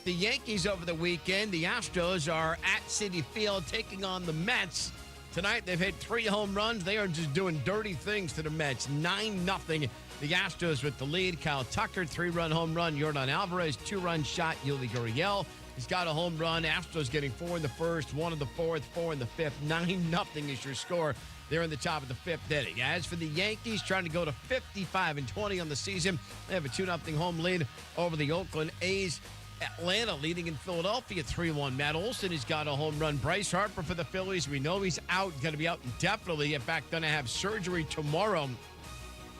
the Yankees over the weekend. The Astros are at Citi Field taking on the Mets. Tonight, they've hit 3 home runs. They are just doing dirty things to the Mets. 9-0. The Astros with the lead. Kyle Tucker, 3-run home run. Yordan Alvarez, 2-run shot. Yuli Gurriel, he's got a home run. Astros getting 4 in the first, 1 in the fourth, 4 in the fifth. 9-0 is your score. They're in the top of the 5th inning. As for the Yankees, trying to go to 55-20 on the season. They have a 2-0 home lead over the Oakland A's. Atlanta leading in Philadelphia 3-1. Matt Olson has got a home run. Bryce Harper for the Phillies. We know he's out, going to be out indefinitely. In fact, going to have surgery tomorrow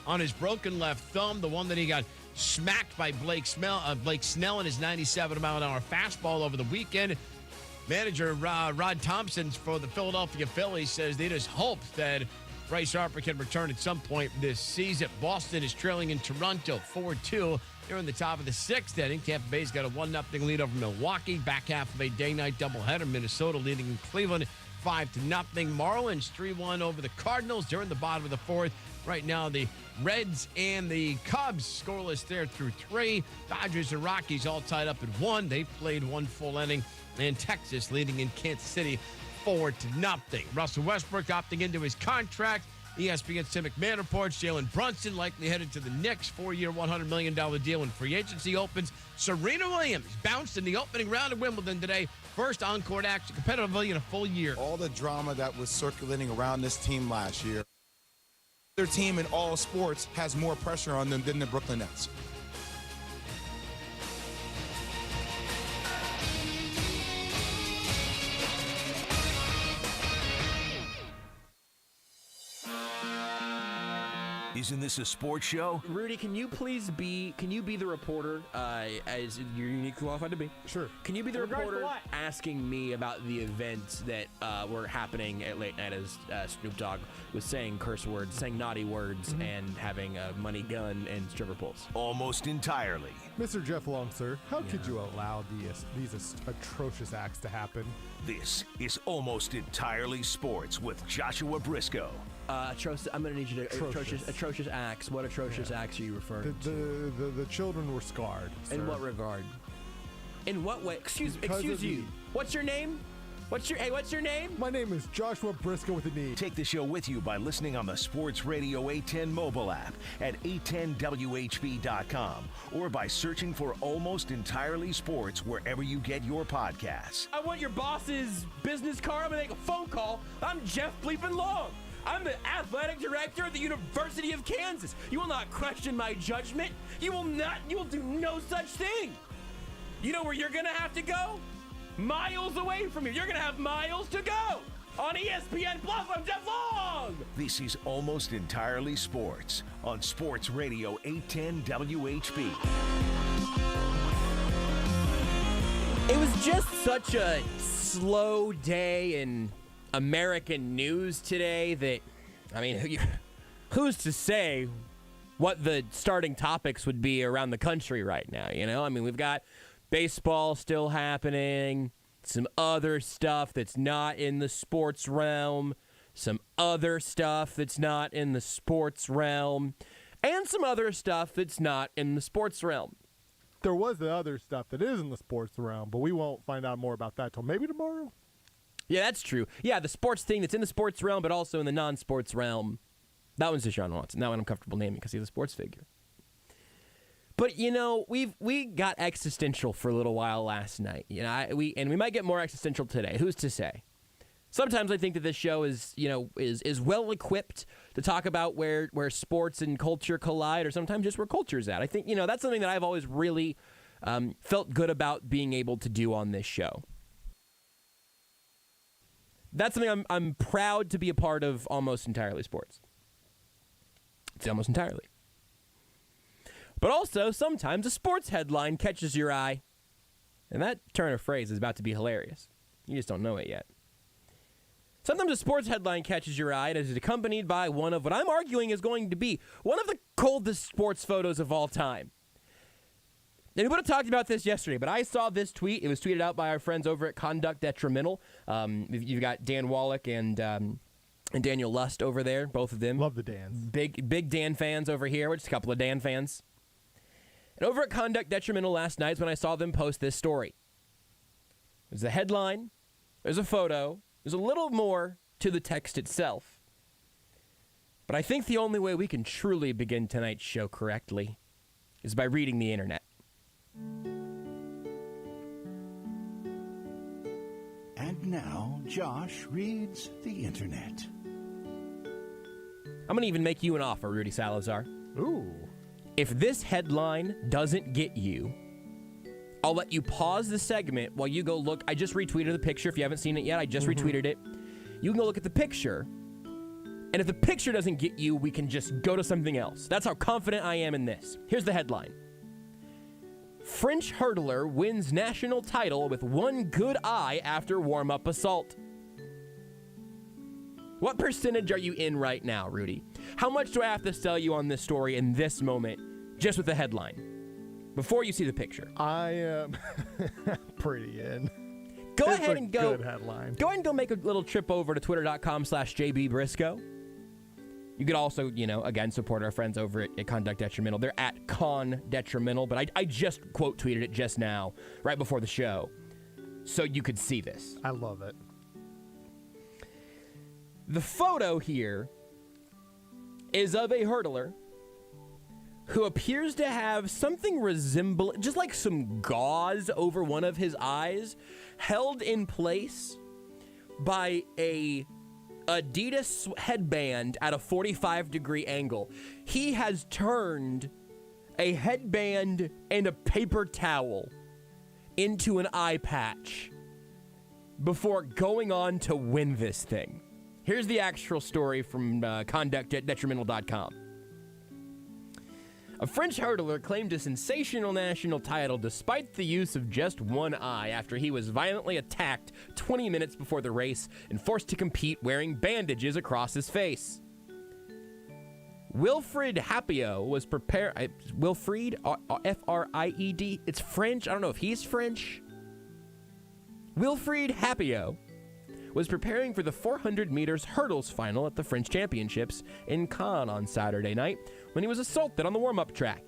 on his broken left thumb, the one that he got smacked by Blake Snell in his 97-mile-an-hour fastball over the weekend. Manager Rod Thompson for the Philadelphia Phillies says they just hope that Bryce Harper can return at some point this season. Boston is trailing in Toronto 4-2. They're in the top of the 6th inning. Tampa Bay's got a 1-0 lead over Milwaukee. Back half of a day-night doubleheader. Minnesota leading in Cleveland 5-0. Marlins 3-1 over the Cardinals. They're in the bottom of the 4th. Right now, the Reds and the Cubs scoreless there through 3. Dodgers and Rockies all tied up at 1. They've played 1 full inning. And Texas leading in Kansas City 4-0. Russell Westbrook opting into his contract. ESPN's Tim McMahon reports Jalen Brunson likely headed to the Knicks. 4-year, $100 million deal when free agency opens. Serena Williams bounced in the opening round of Wimbledon today. First on-court action competitively in a full year. All the drama that was circulating around this team last year. Their team in all sports has more pressure on them than the Brooklyn Nets. Isn't this a sports show? Rudy, can you be the reporter, as you're uniquely qualified to be? Sure. Can you be the reporter asking me about the events that were happening at late night as Snoop Dogg was saying curse words, saying naughty words, and having a money gun and stripper poles? Almost entirely. Mr. Jeff Long, sir, how could you allow these atrocious acts to happen? This is Almost Entirely Sports with Joshua Brisco. Atrocious. I'm going to need you to atrocious acts. What atrocious acts are you referring to? The children were scarred. Sir. In what regard? In what way? Excuse you. What's your name? What's your name? My name is Joshua Brisco with an E. Take the show with you by listening on the Sports Radio 810 mobile app at 810WHB.com or by searching for Almost Entirely Sports wherever you get your podcasts. I want your boss's business card. I'm going to make a phone call. I'm Jeff Bleepin' Long. I'm the athletic director at the University of Kansas. You will not question my judgment. You will do no such thing. You know where you're going to have to go? Miles away from here. You're going to have miles to go. On ESPN Plus, I'm Jeff Long. This is Almost Entirely Sports on Sports Radio 810 WHB. It was just such a slow day in American news today that, I mean, who's to say what the starting topics would be around the country right now, you know? I mean, we've got baseball still happening, some other stuff that's not in the sports realm, some other stuff that's not in the sports realm, and some other stuff that's not in the sports realm. There was the other stuff that is in the sports realm, but we won't find out more about that till maybe tomorrow. Yeah, that's true. Yeah, the sports thing that's in the sports realm, but also in the non-sports realm. That one's Deshaun Watson. That one I'm comfortable naming because he's a sports figure. But, you know, we got existential for a little while last night. You know, we might get more existential today. Who's to say? Sometimes I think that this show is well equipped to talk about where sports and culture collide, or sometimes just where culture's at. I think, you know, that's something that I've always really felt good about being able to do on this show. That's something I'm proud to be a part of. Almost Entirely Sports. It's almost entirely. But also, sometimes a sports headline catches your eye. And that turn of phrase is about to be hilarious. You just don't know it yet. Sometimes a sports headline catches your eye and is accompanied by one of what I'm arguing is going to be one of the coldest sports photos of all time. And we would have talked about this yesterday, but I saw this tweet. It was tweeted out by our friends over at Conduct Detrimental. You've got Dan Wallach and Daniel Lust over there, both of them. Love the Dans. Big Dan fans over here. We're just a couple of Dan fans. And over at Conduct Detrimental last night is when I saw them post this story. There's a headline, there's a photo, there's a little more to the text itself. But I think the only way we can truly begin tonight's show correctly is by reading the internet. And now, Josh reads the internet. I'm going to even make you an offer, Rudy Salazar. Ooh. If this headline doesn't get you, I'll let you pause the segment while you go look. I just retweeted the picture. If you haven't seen it yet, I just retweeted it. You can go look at the picture. And if the picture doesn't get you, we can just go to something else. That's how confident I am in this. Here's the headline. French hurdler wins national title with one good eye after warm-up assault. What percentage are you in right now, Rudy? How much do I have to sell you on this story in this moment, just with the headline, before you see the picture? I am pretty in. Go It's ahead a and go. Good headline. Go ahead and go make a little trip over to twitter.com/JB Brisco. You could also, again, support our friends over at Conduct Detrimental. They're at Con Detrimental, but I just quote tweeted it just now, right before the show, so you could see this. I love it. The photo here is of a hurdler who appears to have something resembling, just like some gauze over one of his eyes, held in place by a Adidas headband at a 45-degree angle. He has turned a headband and a paper towel into an eye patch before going on to win this thing. Here's the actual story from conduct@detrimental.com. A French hurdler claimed a sensational national title despite the use of just one eye after he was violently attacked 20 minutes before the race and forced to compete wearing bandages across his face. Wilfried Hapio was prepared. Wilfried, F-R-I-E-D. It's French. I don't know if he's French. Wilfried Hapio was preparing for the 400 meters hurdles final at the French Championships in Cannes on Saturday night when he was assaulted on the warm-up track.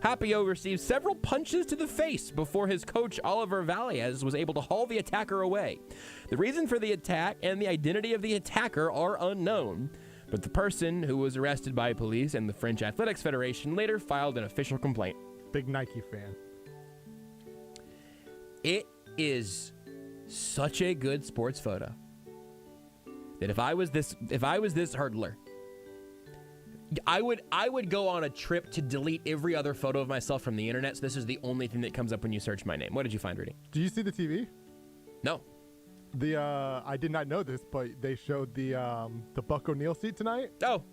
Hapio received several punches to the face before his coach Oliver Valles was able to haul the attacker away. The reason for the attack and the identity of the attacker are unknown, but the person who was arrested by police and the French Athletics Federation later filed an official complaint. Big Nike fan. It is such a good sports photo that if I was this hurdler, I would go on a trip to delete every other photo of myself from the internet. So this is the only thing that comes up when you search my name. What did you find, Rudy? Do you see the TV? No. I did not know this, but they showed the Buck O'Neil seat tonight. Oh.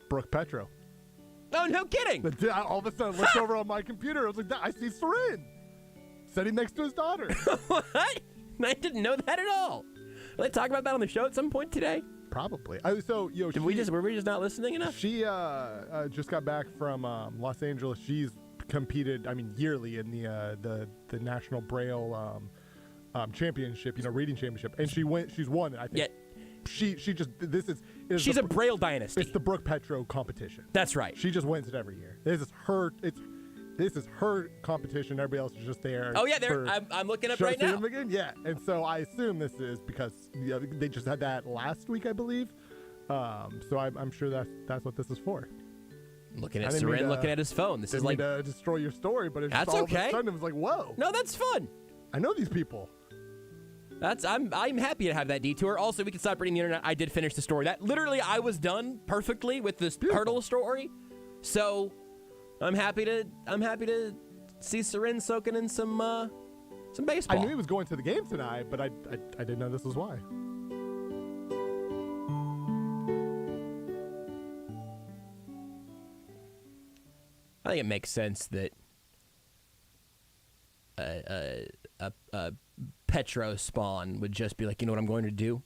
Brooke Petro. Oh, no kidding. All of a sudden, I looked over on my computer. I was like, I see Soren sitting next to his daughter. What? I didn't know that at all. Will they talk about that on the show at some point today? Probably. Were we just not listening enough? She just got back from Los Angeles. She's competed, yearly in the National Braille championship, reading championship, and she's won it. I think. Yeah. She's a Braille dynasty. It's the Brooke Petro competition. That's right. She just wins it every year. This is her competition. Everybody else is just there. Oh yeah, I'm looking up right now. Again. Yeah, and so I assume this is because they just had that last week, I believe. So I'm sure that's what this is for. Looking at Soren, looking at his phone. This is like to destroy your story, but it's that's just all okay. of a sudden it was like, whoa. No, that's fun. I know these people. I'm happy to have that detour. Also, we can stop reading the internet. I did finish the story. That literally I was done perfectly with this hurdle story. So I'm happy to see Soren soaking in some baseball. I knew he was going to the game tonight, but I didn't know this was why. I think it makes sense that Petro spawn would just be like, you know what I'm going to do?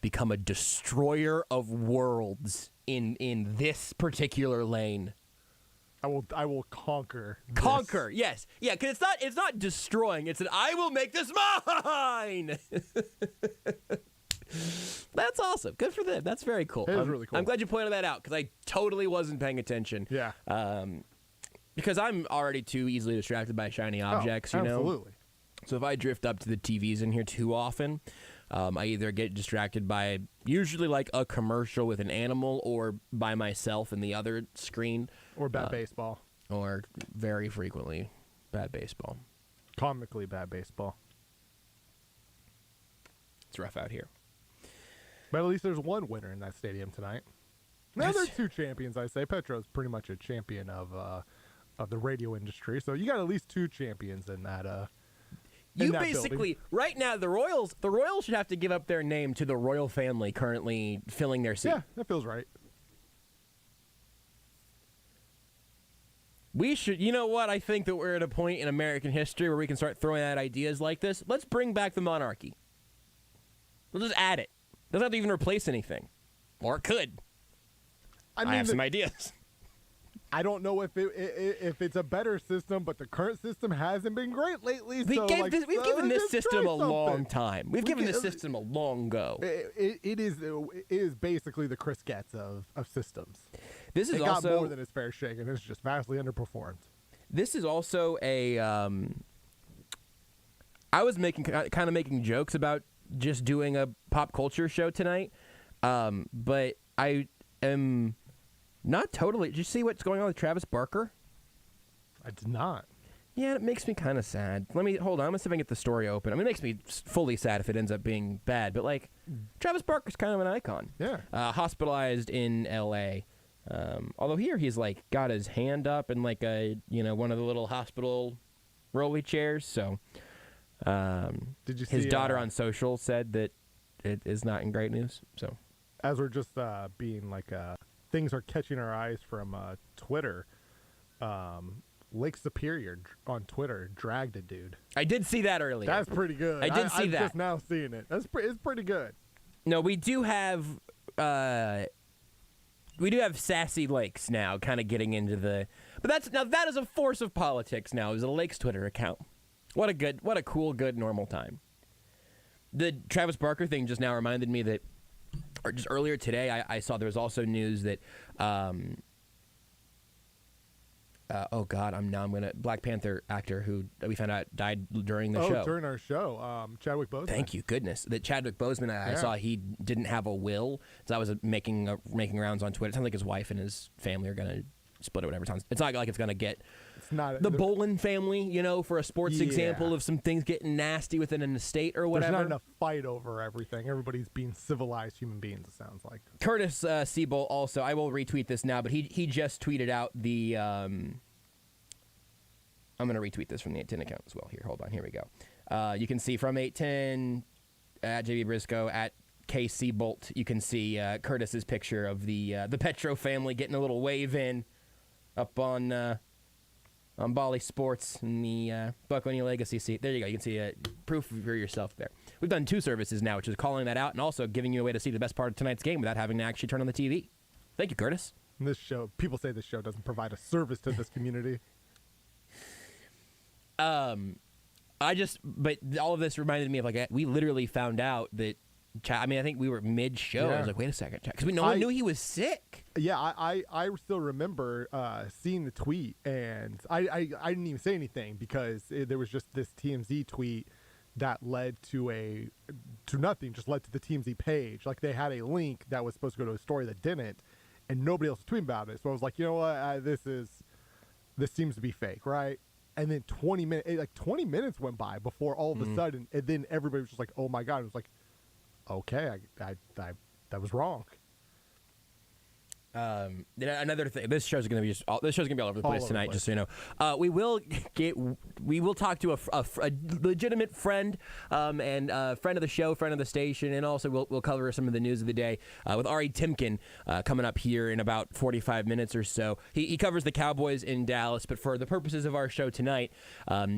Become a destroyer of worlds in this particular lane. I will conquer. Conquer, yes. Yeah, because it's not destroying. It's an I will make this mine. That's awesome. Good for them. That's very cool. It is really cool. I'm glad you pointed that out because I totally wasn't paying attention. Yeah. Because I'm already too easily distracted by shiny objects, you know? Absolutely. So if I drift up to the TVs in here too often, I either get distracted by usually like a commercial with an animal or by myself in the other screen. Or bad baseball. Or very frequently bad baseball. Comically bad baseball. It's rough out here. But at least there's one winner in that stadium tonight. Now there's two champions, I say. Petro's pretty much a champion of the radio industry, so you got at least two champions in that. You basically right now the Royals should have to give up their name to the royal family currently filling their seat. Yeah, that feels right. We should, you know what? I think that we're at a point in American history where we can start throwing out ideas like this. Let's bring back the monarchy. We'll just add it. Doesn't have to even replace anything, or it could. I have some ideas. I don't know if it's a better system, but the current system hasn't been great lately. We've given this system a long time. We've given this system a long go. It is basically the Chris Getz of systems. This is it also got more than its fair shake, and it's just vastly underperformed. This is also a. I was kind of making jokes about just doing a pop culture show tonight, but I am. Not totally. Did you see what's going on with Travis Barker? I did not. Yeah, it makes me kind of sad. Hold on. I'm going to see if I can get the story open. I mean, it makes me fully sad if it ends up being bad, but like, Travis Barker's kind of an icon. Yeah. Hospitalized in L.A. Although he's like got his hand up in like one of the little hospital rolly chairs. So, did you see his daughter on social said that it is not in great news. So, as we're just being like things are catching our eyes from Twitter. Lake Superior on Twitter dragged a dude. I did see that earlier. That's pretty good. I did see I'm that. just now seeing it. It's pretty good. No, we do have sassy Lakes now, kind of getting into the. But that is a force of politics now. Is a Lakes Twitter account. What a cool, good, normal time. The Travis Barker thing just now reminded me that. Or just earlier today, I saw there was also news that, Black Panther actor who we found out died during the show. During our show, Chadwick Boseman. Thank you, goodness. That Chadwick Boseman, I saw he didn't have a will. So I was making rounds on Twitter. It sounds like his wife and his family are going to split or whatever. It's not like it's going to get the Bolin family, for a sports example of some things getting nasty within an estate or whatever. There's not enough fight over everything. Everybody's being civilized human beings, it sounds like. Curtis Siebel also, I will retweet this now, but he just tweeted out the... I'm going to retweet this from the 810 account as well. Here, hold on. Here we go. You can see from 810 at JB Brisco at KC Bolt. You can see Curtis's picture of the Petro family getting a little wave in up on Bali Sports in the Buccaneer Legacy seat. There you go. You can see proof for yourself there. We've done 2 services now, which is calling that out and also giving you a way to see the best part of tonight's game without having to actually turn on the TV. Thank you, Curtis. People say this show doesn't provide a service to this community. But all of this reminded me of we literally found out that. I think we were mid-show. Yeah. I was like, wait a second, because no one knew he was sick. Yeah, I still remember seeing the tweet, and I didn't even say anything because there was just this TMZ tweet that led to nothing, just led to the TMZ page. Like they had a link that was supposed to go to a story that didn't, and nobody else was tweeting about it. So I was like, you know what, this seems to be fake, right? And then 20 minutes went by before all of a sudden, and then everybody was just like, oh my God. It was like, okay, I that was wrong. Another thing, this show's gonna be all over the place tonight. Just so you know, we will talk to a legitimate friend and friend of the show, friend of the station, and also we'll cover some of the news of the day with Ari Temkin coming up here in about 45 minutes or so. He covers the Cowboys in Dallas, but for the purposes of our show tonight,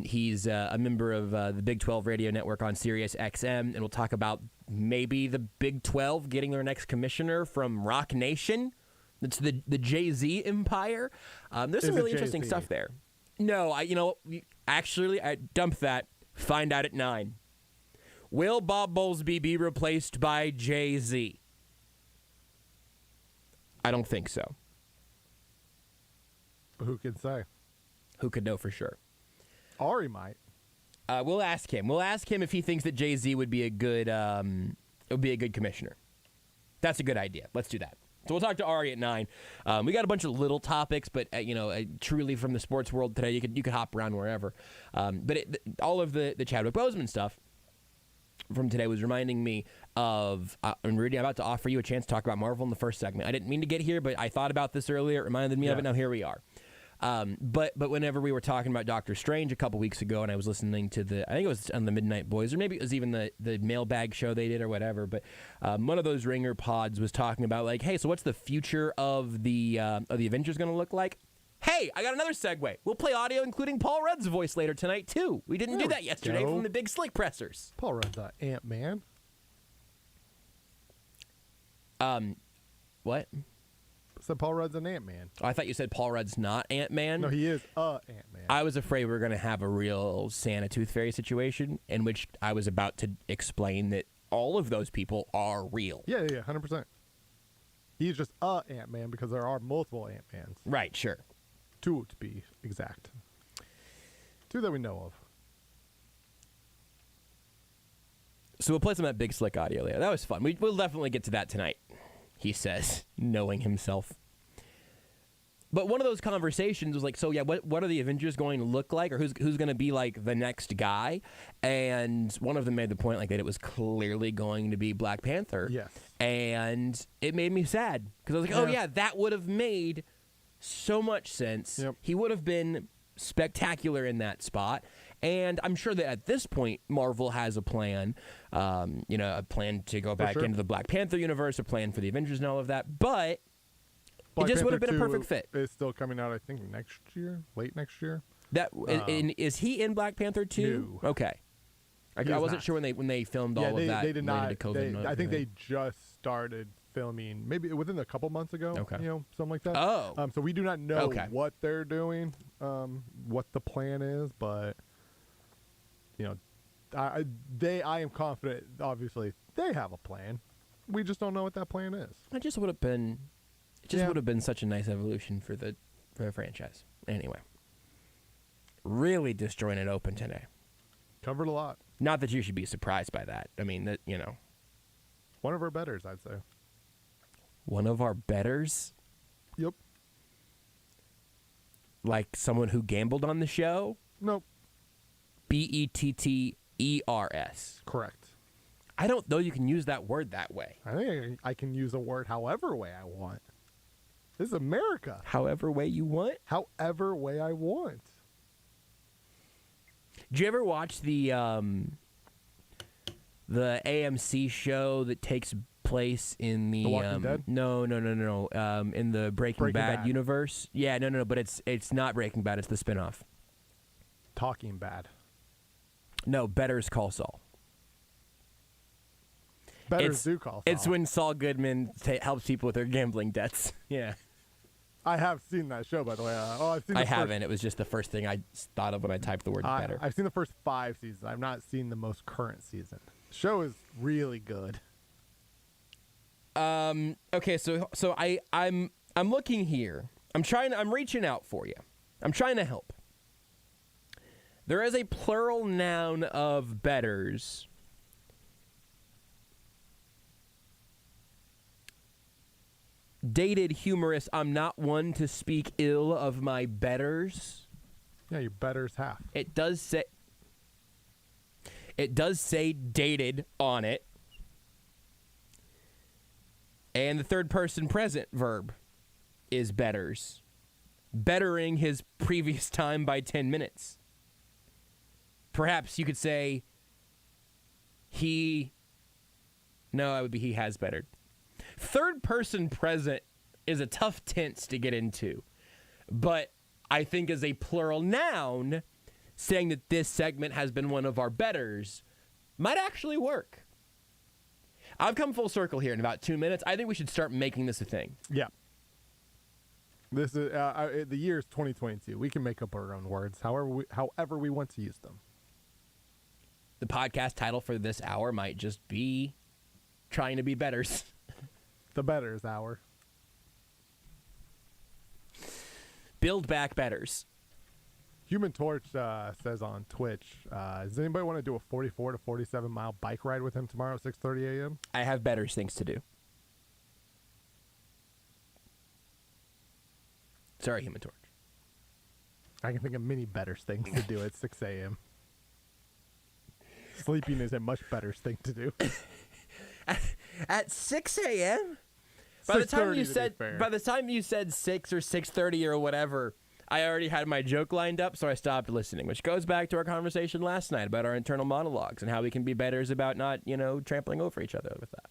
he's a member of the Big 12 radio network on Sirius XM, and we'll talk about maybe the Big 12 getting their next commissioner from Rock Nation. It's the Jay-Z empire. There's some really interesting stuff there. No, I dump that. Find out at 9. Will Bob Bowlesby be replaced by Jay-Z? I don't think so. Who can say? Who could know for sure? Ari might. We'll ask him. We'll ask him if he thinks that Jay-Z would be a good commissioner. That's a good idea. Let's do that. So we'll talk to Ari at 9. We got a bunch of little topics, but truly from the sports world today, you could hop around wherever. But all of the Chadwick Boseman stuff from today was reminding me of, and Rudy, I'm about to offer you a chance to talk about Marvel in the first segment. I didn't mean to get here, but I thought about this earlier. It reminded me of it. Now here we are. But whenever we were talking about Doctor Strange a couple weeks ago, and I was listening to I think it was on the Midnight Boys, or maybe it was even the mailbag show they did or whatever, but one of those Ringer pods was talking about, like, hey, so what's the future of the Avengers going to look like? Hey, I got another segue. We'll play audio including Paul Rudd's voice later tonight, too. We didn't do that yesterday from the Big Slick Pressers. Paul Rudd's Ant-Man. What? Said Paul Rudd's an Ant-Man. Oh, I thought you said Paul Rudd's not Ant-Man. No, he is Ant-Man. I was afraid we were going to have a real Santa Tooth Fairy situation in which I was about to explain that all of those people are real. Yeah, 100%. He's just Ant-Man because there are multiple Ant-Mans. Right, sure. 2 to be exact. 2 that we know of. So we'll play some of that Big Slick audio later. That was fun. We'll definitely get to that tonight, he says, knowing himself. But one of those conversations was like, so yeah, what are the Avengers going to look like, or who's going to be like the next guy? And one of them made the point like that it was clearly going to be Black Panther. Yes. And it made me sad because I was like, oh yeah, that would have made so much sense. Yep. He would have been spectacular in that spot. And I'm sure that at this point, Marvel has a plan, a plan to go back into the Black Panther universe, a plan for the Avengers and all of that. But Black it just would have Panther been a perfect 2 fit. It's still coming out, I think, next year, late next year. Is he in Black Panther 2? No. Okay. I wasn't sure when they filmed all of that. They did not. To COVID I think they just started filming, maybe within a couple months ago. Okay. Something like that. Oh. So we do not know what they're doing, what the plan is, but I am confident. Obviously, they have a plan. We just don't know what that plan is. It just would have been. Would have been such a nice evolution for the franchise. Anyway, really disjointed open today. Covered a lot. Not that you should be surprised by that. I mean, that one of our betters, I'd say. One of our betters? Yep. Like someone who gambled on the show? Nope. Betters. Correct. I don't know you can use that word that way. I think I can use a word however way I want. This is America. However way you want? However way I want. Did you ever watch the AMC show that takes place in the Walking Dead? No. In the Breaking Bad universe? Yeah, no, but it's not Breaking Bad, it's the spinoff. Talking Bad. No, Better's Call Saul. Betters do call Saul. It's when Saul Goodman helps people with their gambling debts. Yeah. I have seen that show, by the way. I've seen. I haven't. It was just the first thing I thought of when I typed the word better. I've seen the first 5 seasons. I've not seen the most current season. The show is really good. Okay, so I'm looking here. I'm reaching out for you. I'm trying to help. There is a plural noun of betters. Dated humorous, I'm not one to speak ill of my betters. Yeah, your betters half. It does say dated on it. And the third person present verb is betters. Bettering his previous time by 10 minutes. Perhaps you could say he has bettered. Third person present is a tough tense to get into, but I think as a plural noun, saying that this segment has been one of our betters might actually work. I've come full circle here in about 2 minutes. I think we should start making this a thing. Yeah. This is the year is 2022. We can make up our own words, however we want to use them. The podcast title for this hour might just be Trying to Be Betters. The Betters Hour. Build back betters. Human Torch says on Twitch, does anybody want to do a 44 to 47 mile bike ride with him tomorrow at 6:30 a.m.? I have betters things to do. Sorry, Human Torch. I can think of many better things to do at 6 a.m. Sleeping is a much better thing to do. At 6 a.m.? By the time you said 6 or 6:30 or whatever, I already had my joke lined up, so I stopped listening, which goes back to our conversation last night about our internal monologues and how we can be betters about not, trampling over each other with that.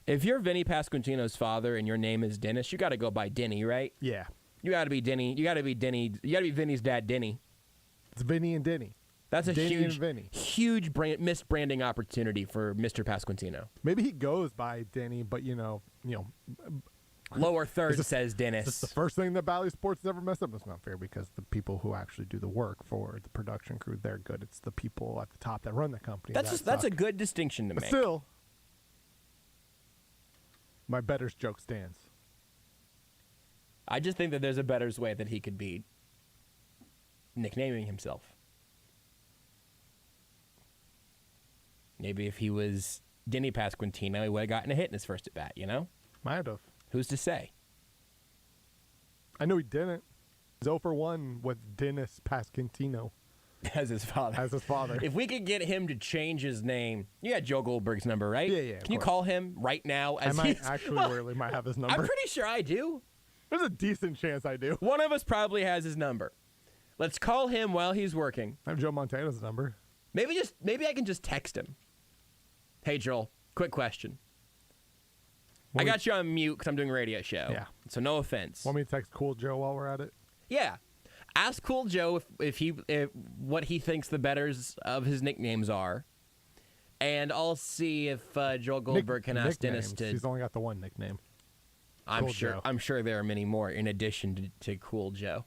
If you're Vinny Pasquantino's father and your name is Dennis, you got to go by Denny, right? Yeah. You got to be Denny. You got to be Denny. You got to be Vinny's dad, Denny. It's Vinny and Denny. That's a Denny huge, and Vinny. huge misbranding opportunity for Mr. Pasquantino. Maybe he goes by Denny, but Lower third says Dennis. It's the first thing that Bally Sports has ever messed up. It's not fair because the people who actually do the work for the production crew, they're good. It's the people at the top that run the company. That's a good distinction to but make. Still, my betters joke stands. I just think that there's a better way that he could be nicknaming himself. Maybe if he was Denny Pasquantino, he would have gotten a hit in his first at bat, Might have. Who's to say? I know he didn't. He's 0 for 1 with Dennis Pasquantino As his father. If we could get him to change his name. You got Joe Goldberg's number, right? Yeah. Can you call him right now? I might really might have his number. I'm pretty sure I do. There's a decent chance I do. One of us probably has his number. Let's call him while he's working. I have Joe Montana's number. Maybe I can just text him. Hey, Joel, quick question. I got you on mute because I'm doing a radio show. Yeah. So no offense. Want me to text Cool Joe while we're at it? Yeah. Ask Cool Joe if what he thinks the betters of his nicknames are. And I'll see if Joel Goldberg can ask Dennis to... He's only got the one nickname. I'm sure there are many more in addition to Cool Joe.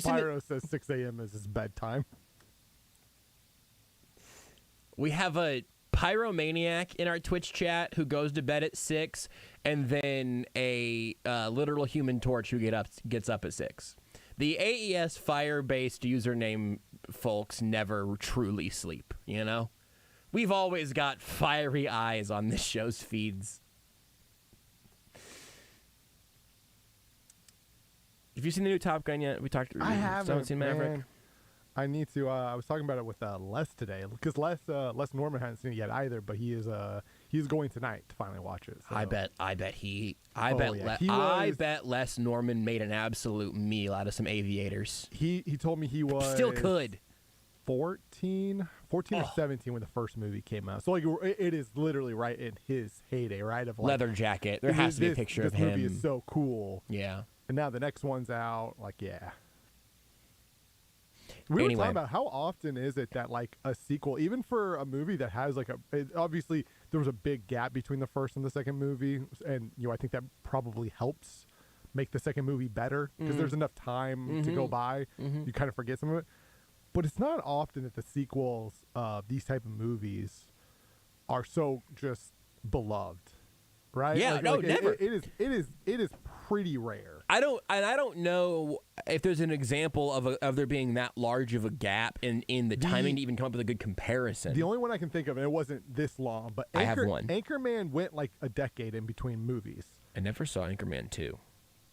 Pyro says 6 a.m. is his bedtime. We have a pyromaniac in our Twitch chat who goes to bed at 6, and then a literal Human Torch who gets up at 6. The AES fire-based username folks never truly sleep, We've always got fiery eyes on this show's feeds. Have you seen the new Top Gun yet? I haven't seen Maverick. Man. I need to. I was talking about it with Les today because Les Norman hasn't seen it yet either, but he's going tonight to finally watch it. So. I bet Les Norman made an absolute meal out of some aviators. He told me he was still could. 14 or 17 when the first movie came out. So it is literally right in his heyday, right? Of leather jacket. There has to be a picture of him. This movie is so cool. Yeah. And now the next one's out. We were talking about how often is it that a sequel, even for a movie that has obviously there was a big gap between the first and the second movie, and I think that probably helps make the second movie better because there's enough time to go by. You kind of forget some of it, but it's not often that the sequels of these type of movies are so just beloved. Right? Yeah, never. It is pretty rare. I don't know if there's an example of there being that large of a gap in the timing to even come up with a good comparison. The only one I can think of, and it wasn't this long, but I have one. Anchorman went a decade in between movies. I never saw Anchorman 2.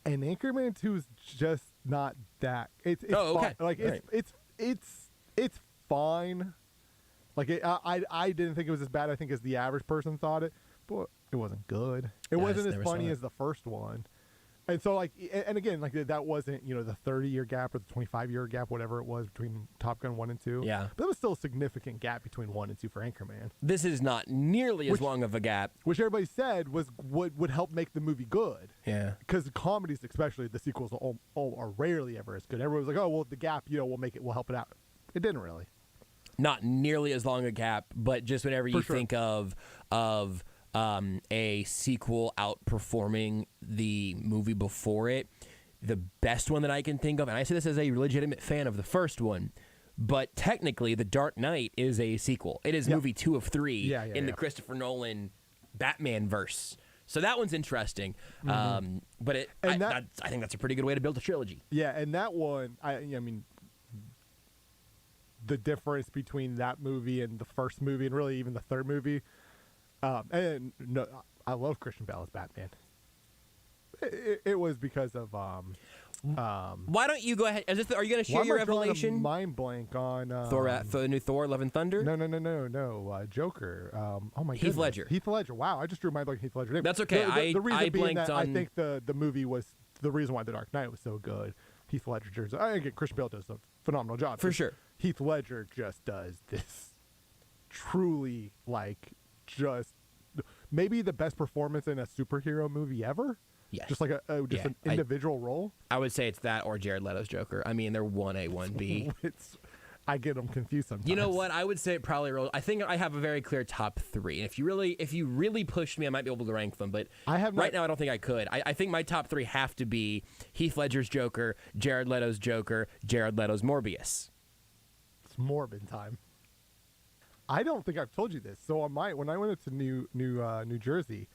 And Anchorman 2 is just not that. It's okay. Fine. It's fine. I didn't think it was as bad, I think, as the average person thought it. But it wasn't good. It wasn't as funny as the first one. And so, and again, that wasn't, the 30-year gap or the 25-year gap, whatever it was, between Top Gun 1 and 2. Yeah. But there was still a significant gap between 1 and 2 for Anchorman. This is not nearly as long of a gap. Which everybody said would help make the movie good. Yeah. Because the comedies, especially, the sequels are rarely ever as good. Everyone was like, oh, well, the gap, we'll help it out. It didn't really. Not nearly as long a gap, but just whenever you think of a sequel outperforming the movie before it. The best one that I can think of, and I say this as a legitimate fan of the first one, but technically The Dark Knight is a sequel. It is movie 2 of 3 in the Christopher Nolan Batman verse. So that one's interesting. But I think that's a pretty good way to build a trilogy. Yeah, and that one, I mean, the difference between that movie and the first movie, and really even the third movie, and no, I love Christian Bale as Batman. It was because of why don't you go ahead? Are you going to share your revelation? Mind blank on the new Thor: Love and Thunder. No. Joker. Oh my Heath goodness. Ledger. Heath Ledger. Wow, I just drew my blank. Heath Ledger. That's okay. The reason I being blanked that on. I think the movie was the reason why The Dark Knight was so good. Heath Ledger. I think Christian Bale does a phenomenal job for sure. Heath Ledger just does this truly just maybe the best performance in a superhero movie ever. Yes. Just like an individual role. I would say it's that or Jared Leto's Joker. I mean, they're 1A, 1B. I get them confused sometimes. You know what? I would say it probably rolls. I think I have a very clear top 3. And if you really pushed me, I might be able to rank them. But right now, I don't think I could. I think my top 3 have to be Heath Ledger's Joker, Jared Leto's Joker, Jared Leto's Morbius. It's Morbin time. I don't think I've told you this. So when I went to New Jersey,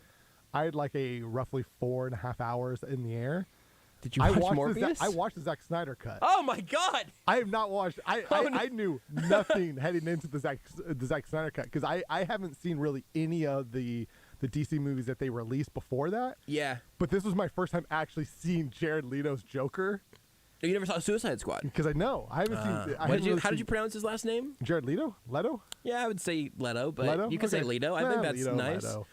I had a roughly 4.5 hours in the air. Did you watch Morbius? I watched the Zack Snyder cut. Oh my God! I have not watched. I knew nothing heading into the Zack Snyder cut because I haven't seen really any of the DC movies that they released before that. Yeah. But this was my first time actually seeing Jared Leto's Joker. You never saw Suicide Squad? Because I haven't seen. How did you pronounce his last name? Jared Leto? Leto? Yeah, I would say Leto, but Leto? you can say Leto. I think that's Leto, nice. Leto.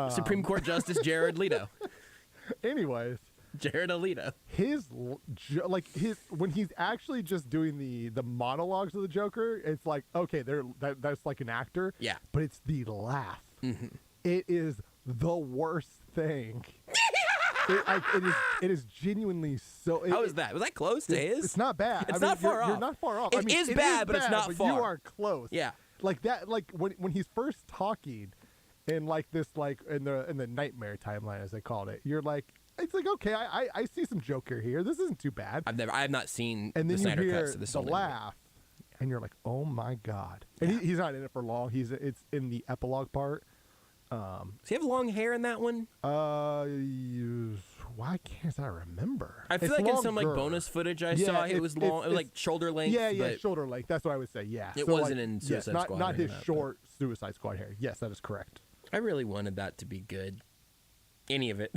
Supreme Court Justice Jared Leto. Anyways, Jared Alito. When he's actually just doing the monologues of the Joker, it's like, okay, that's like an actor. Yeah. But it's the laugh. Mm-hmm. It is the worst thing. It is genuinely so. How is that? Was that close to his? It's not bad. It's not far off. You're not far off. It is bad, but it's not far. You are close. Yeah. Like that. Like when he's first talking, in in the nightmare timeline as they called it, you're like, it's like, okay, I see some Joker here. This isn't too bad. I have not seen and then the Snyder you hear cuts. So this the laugh, and you're like, oh my God. And he's not in it for long. It's in the epilogue part. Does he have long hair in that one? Why can't I remember? I feel like in some bonus footage I saw, it was long. It was like shoulder length. Yeah, shoulder length. That's what I would say. Yeah, it wasn't in Suicide Squad. Not his short Suicide Squad hair. Yes, that is correct. I really wanted that to be good. Any of it.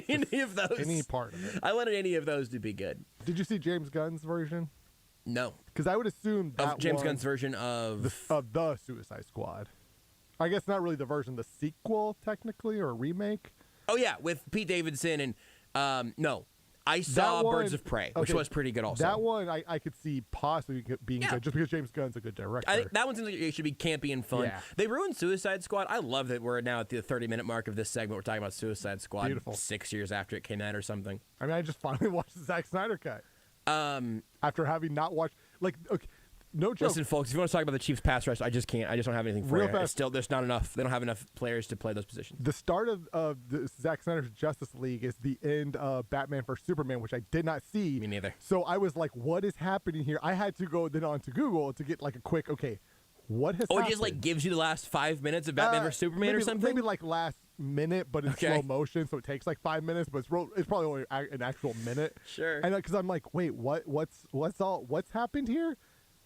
Any of those. Any part of it. I wanted any of those to be good. Did you see James Gunn's version? No. Because I would assume that of James Gunn's version of the Suicide Squad. I guess not really the version, the sequel technically or remake. Oh yeah, with Pete Davidson and no. I saw Birds of Prey, which was pretty good also. That one I could see possibly being good just because James Gunn's a good director. I think that one seems like it should be campy and fun. Yeah. They ruined Suicide Squad. I love that we're now at the 30-minute mark of this segment. We're talking about Suicide Squad. Beautiful. 6 years after it came out or something. I mean, I just finally watched the Zack Snyder cut. After having not watched, okay, no joke. Listen, folks, if you want to talk about the Chiefs pass rush, I just can't. I just don't have anything for Real you. fast. Still, there's not enough. They don't have enough players to play those positions. The start of the Zack Snyder's Justice League is the end of Batman vs Superman, which I did not see. Me neither. So I was like, what is happening here? I had to go then onto Google to get a quick, what has happened? It just gives you the last 5 minutes of Batman vs Superman or something? Maybe last minute, but in slow motion, so it takes 5 minutes, but it's probably only an actual minute. Sure. And because I'm like, wait, what's happened here?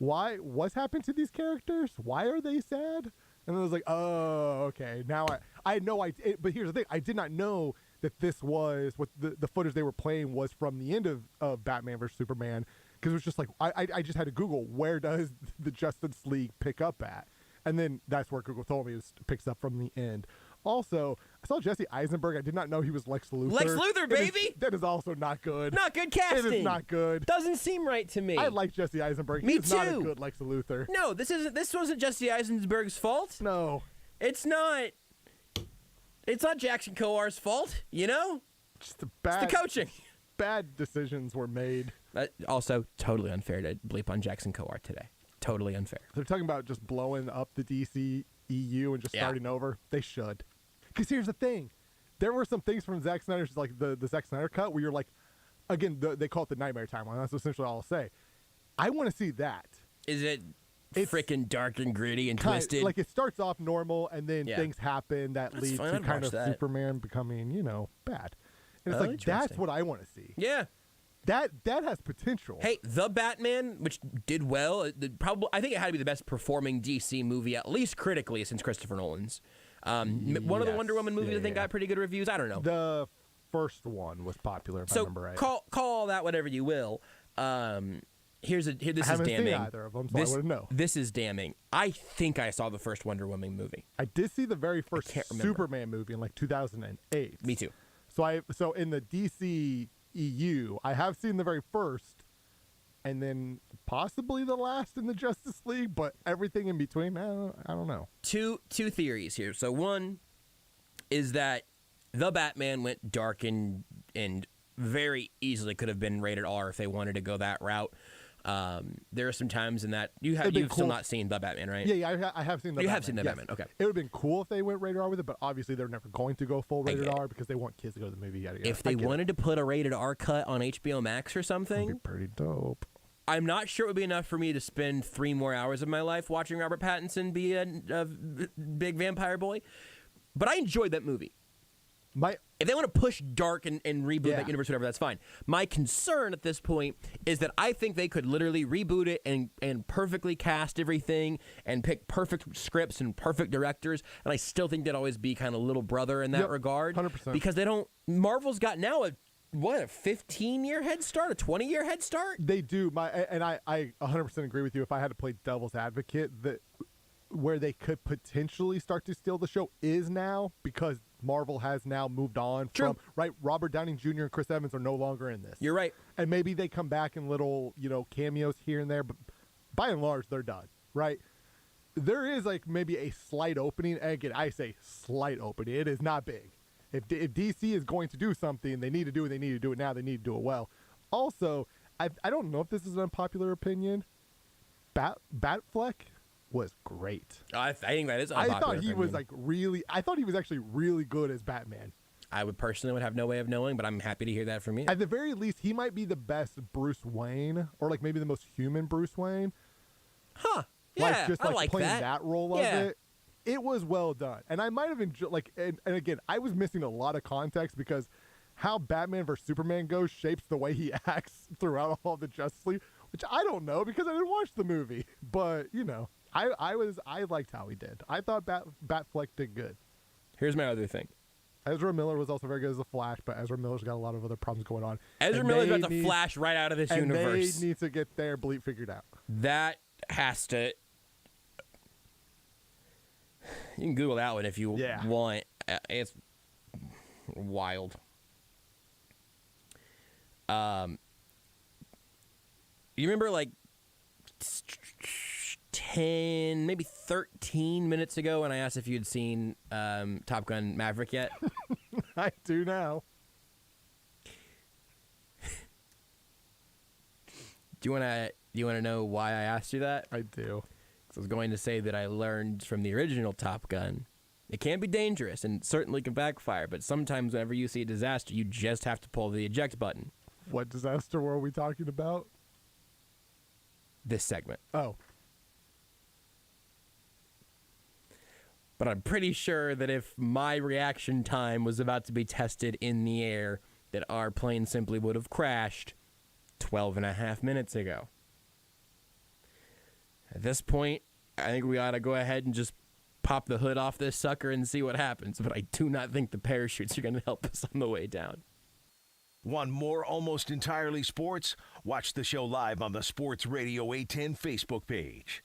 What's happened to these characters? Why are they sad? And I was like, oh, okay. Now I know but here's the thing. I did not know that this was what the footage they were playing was from the end of Batman vs Superman, because it was just I just had to Google where does the Justice League pick up at, and then that's where Google told me it picks up from the end. Also, I saw Jesse Eisenberg. I did not know he was Lex Luthor. Lex Luthor, baby! That is also not good. Not good casting. It is not good. Doesn't seem right to me. I like Jesse Eisenberg. Me He's too. not a good Lex Luthor. No, this wasn't Jesse Eisenberg's fault. No. It's not. It's not Jackson Coar's fault, you know? Just it's the coaching. Bad decisions were made. Also, totally unfair to bleep on Jackson Coar today. Totally unfair. They're talking about just blowing up the DC EU and just starting over. They should. Because here's the thing. There were some things from Zack Snyder's, like the Zack Snyder cut, where you're like, again, they call it the Nightmare Timeline. That's essentially all I'll say. I want to see that. Is it freaking dark and gritty and twisted? Like, it starts off normal, and then things happen that lead to kind of Superman becoming, bad. And it's like, that's what I want to see. Yeah. That has potential. Hey, The Batman, which did well, I think it had to be the best performing DC movie, at least critically, since Christopher Nolan's. One of the Wonder Woman movies I think got pretty good reviews. I don't know. The first one was popular, if I remember right. Call all that whatever you will. This is damning. I haven't seen either of them, so I wouldn't know. This is damning. I think I saw the first Wonder Woman movie. I did see the very first Superman movie in like 2008. Me too. So in the DC EU, I have seen the very first, and then possibly the last in the Justice League, but everything in between, I don't know. Two theories here. So one is that The Batman went dark and very easily could have been rated R if they wanted to go that route. There are some times in that you've still not seen The Batman, right? Yeah, I have seen The Batman. You have seen The Batman, okay. It would have been cool if they went rated R with it, but obviously they're never going to go full rated R because they want kids to go to the movie. If they wanted to put a rated R cut on HBO Max or something, that'd be pretty dope. I'm not sure it would be enough for me to spend 3 more hours of my life watching Robert Pattinson be a big vampire boy, but I enjoyed that movie. If they want to push dark and reboot that universe, whatever, that's fine. My concern at this point is that I think they could literally reboot it and perfectly cast everything and pick perfect scripts and perfect directors, and I still think they'd always be kind of little brother in that regard. 100%. Because they don't. Marvel's got now a 15-year head start, a 20-year head start? They do. I 100% agree with you. If I had to play devil's advocate, that where they could potentially start to steal the show is now, because Marvel has now moved on from, right? Robert Downey Jr. and Chris Evans are no longer in this. You're right. And maybe they come back in little, cameos here and there, but by and large, they're done, right? There is like maybe a slight opening. And again, I say slight opening. It is not big. If DC is going to do something, they need to do it. They need to do it now. They need to do it well. Also, I don't know if this is an unpopular opinion. Batfleck was great. I think that is unpopular. I thought he was I thought he was actually really good as Batman. I would personally have no way of knowing, but I'm happy to hear that from you. At the very least, he might be the best Bruce Wayne, or like maybe the most human Bruce Wayne. Huh. Yeah, I like playing that. that role of it. It was well done. And I might have enjoyed, and again, I was missing a lot of context because how Batman vs. Superman goes shapes the way he acts throughout all the Justice League, which I don't know because I didn't watch the movie. But, I liked how he did. I thought Batfleck did good. Here's my other thing. Ezra Miller was also very good as the Flash, but Ezra Miller's got a lot of other problems going on. Ezra Miller's about to Flash right out of this universe. They need to get their bleep figured out. That has to... You can Google that one if you want. It's wild. You remember like 10, maybe 13 minutes ago when I asked if you had seen Top Gun Maverick yet? I do now. Do you want to know why I asked you that? I do. I was going to say that I learned from the original Top Gun. It can be dangerous and certainly can backfire, but sometimes whenever you see a disaster, you just have to pull the eject button. What disaster were we talking about? This segment. Oh. But I'm pretty sure that if my reaction time was about to be tested in the air, that our plane simply would have crashed 12 and a half minutes ago. At this point, I think we ought to go ahead and just pop the hood off this sucker and see what happens, but I do not think the parachutes are going to help us on the way down. Want more Almost Entirely Sports? Watch the show live on the Sports Radio 810 Facebook page.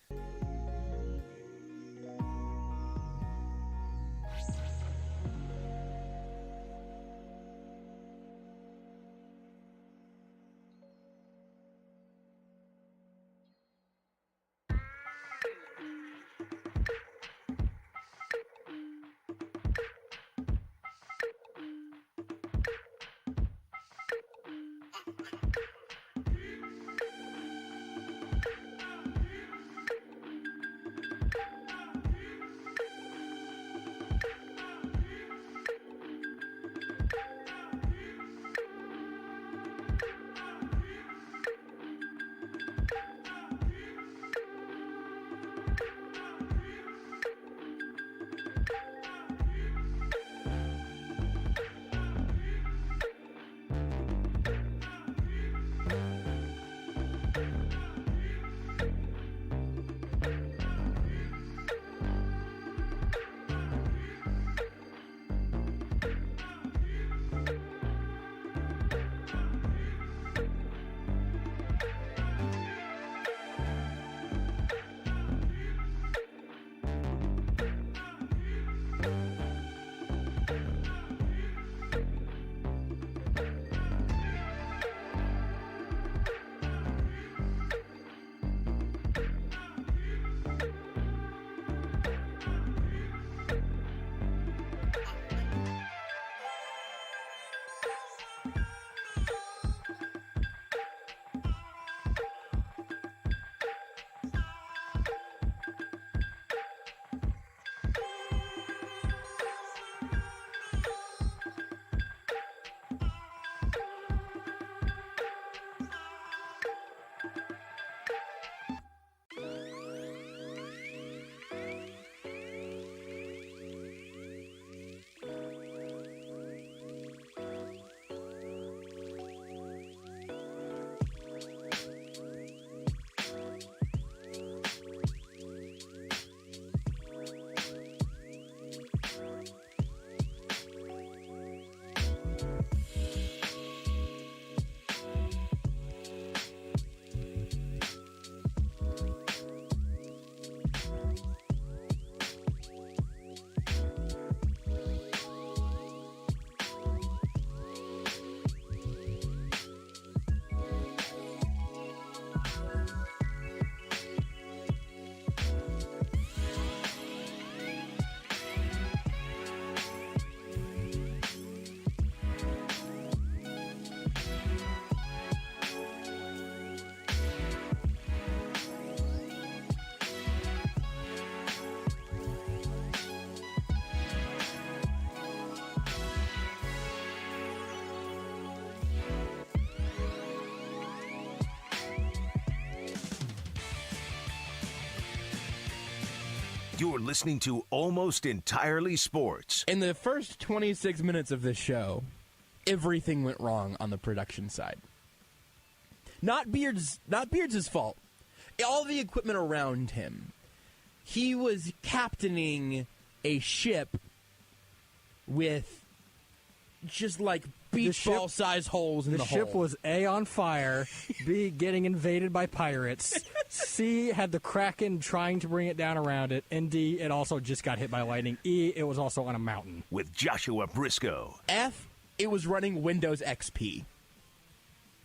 You're listening to Almost Entirely Sports. In the first 26 minutes of this show, everything went wrong on the production side. Not Beards' fault. All the equipment around him. He was captaining a ship with just like beach ball size holes in the The hull. ship was A, on fire, B, getting invaded by pirates, C, had the Kraken trying to bring it down around it, and D, it also just got hit by lightning. E, it was also on a mountain. With Joshua Brisco. F, it was running Windows XP.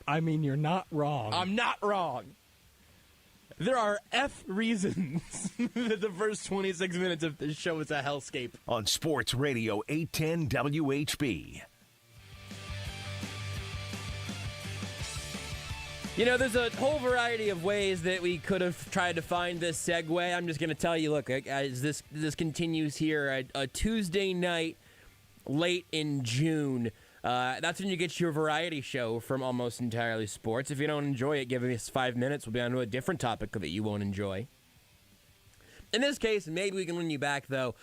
I mean, you're not wrong. I'm not wrong. There are F reasons that the first 26 minutes of this show is a hellscape. On Sports Radio 810 WHB. You know, there's a whole variety of ways that we could have tried to find this segue. I'm just going to tell you, look, as this continues here, a Tuesday night late in June, that's when you get your variety show from Almost Entirely Sports. If you don't enjoy it, give us 5 minutes. We'll be on to a different topic that you won't enjoy. In this case, maybe we can win you back, though,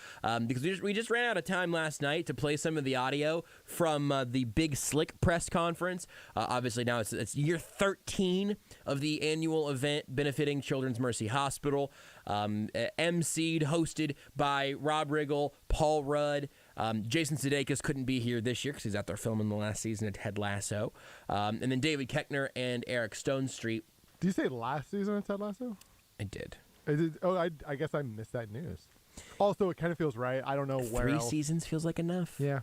because we just ran out of time last night to play some of the audio from the Big Slick press conference. Obviously, now it's year 13 of the annual event benefiting Children's Mercy Hospital, emceed, hosted by Rob Riggle, Paul Rudd. Jason Sudeikis couldn't be here this year because he's out there filming the last season of Ted Lasso. And then David Koechner and Eric Stonestreet. Did you say last season of Ted Lasso? I did. I guess I missed that news. Also, it kind of feels right. I don't know where 3 else. seasons feels like enough. Yeah.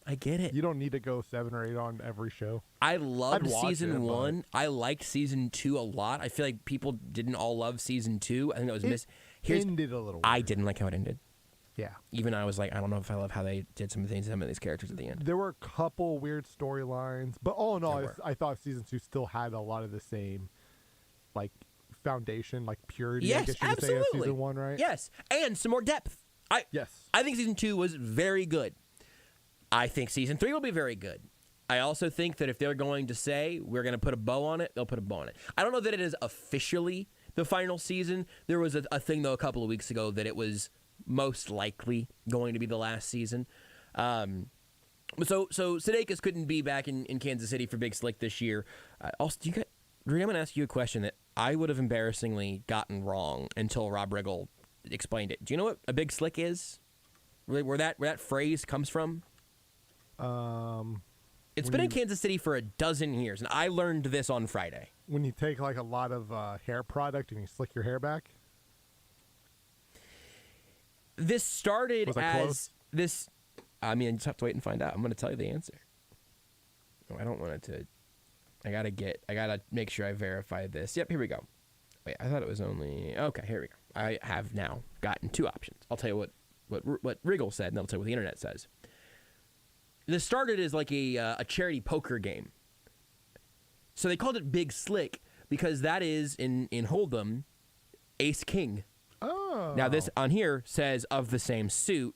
I get it. You don't need to go 7 or 8 on every show. I loved I'd watch season it, 1. I liked season 2 a lot. I feel like people didn't all love season 2. I think that was It ended a little I weird. didn't like how it ended. Yeah. Even I was like, I don't know if I love how they did some of these characters at the end. There were a couple weird storylines, but all in all, There were. I thought season 2 still had a lot of the same, like, foundation, like purity. Yes, I guess you could say, absolutely. of season 1, right? Yes, and some more depth. Yes. I think season 2 was very good. I think season 3 will be very good. I also think that if they're going to say we're going to put a bow on it, they'll put a bow on it. I don't know that it is officially the final season. There was a thing, though, a couple of weeks ago that it was most likely going to be the last season. So Sudeikis couldn't be back in Kansas City for Big Slick this year. Also, Rudy, I'm going to ask you a question that I would have embarrassingly gotten wrong until Rob Riggle explained it. Do you know what a Big Slick is? Where that phrase comes from? It's been in Kansas City for a dozen years, and I learned this on Friday. When you take, like, a lot of hair product and you slick your hair back? This started Was I as close? this. I mean, you just have to wait and find out. I'm going to tell you the answer. No, I don't want it to. I gotta make sure I verify this. Yep, here we go. Wait, I thought it was only. Okay, here we go. I have now gotten 2 options. I'll tell you what Riggle said, and I'll tell you what the internet says. This started as like a charity poker game. So they called it Big Slick because that is in Hold'em, Ace King. Oh. Now this on here says of the same suit.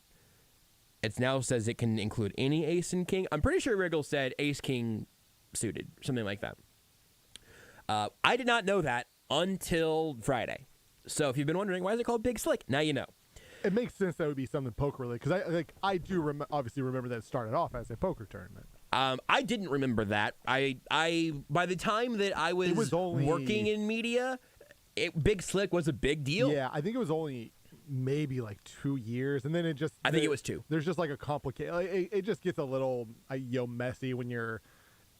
It now says it can include any ace and king. I'm pretty sure Riggle said ace king suited, something like that. I did not know that until Friday. So if you've been wondering why is it called Big Slick, now you know. It makes sense that would be something poker related because I do obviously remember that it started off as a poker tournament. I didn't remember that. I by the time that I was only working in media, Big Slick was a big deal. Yeah, I think it was only maybe like 2 years, and then it just. I think it was 2. There's just like a complicated. Like, it just gets a little messy when you're.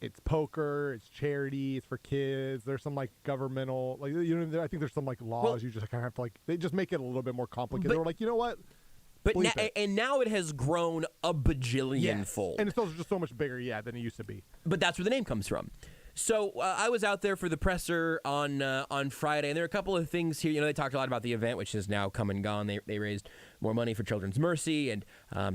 It's poker. It's charity. It's for kids. There's some like governmental, like I think there's some like laws you just kind of have to like. They just make it a little bit more complicated. They were like, you know what? But now it has grown a bajillion fold. And it's also just so much bigger, than it used to be. But that's where the name comes from. So I was out there for the presser on Friday, and there are a couple of things here. You know, they talked a lot about the event, which has now come and gone. They raised more money for Children's Mercy and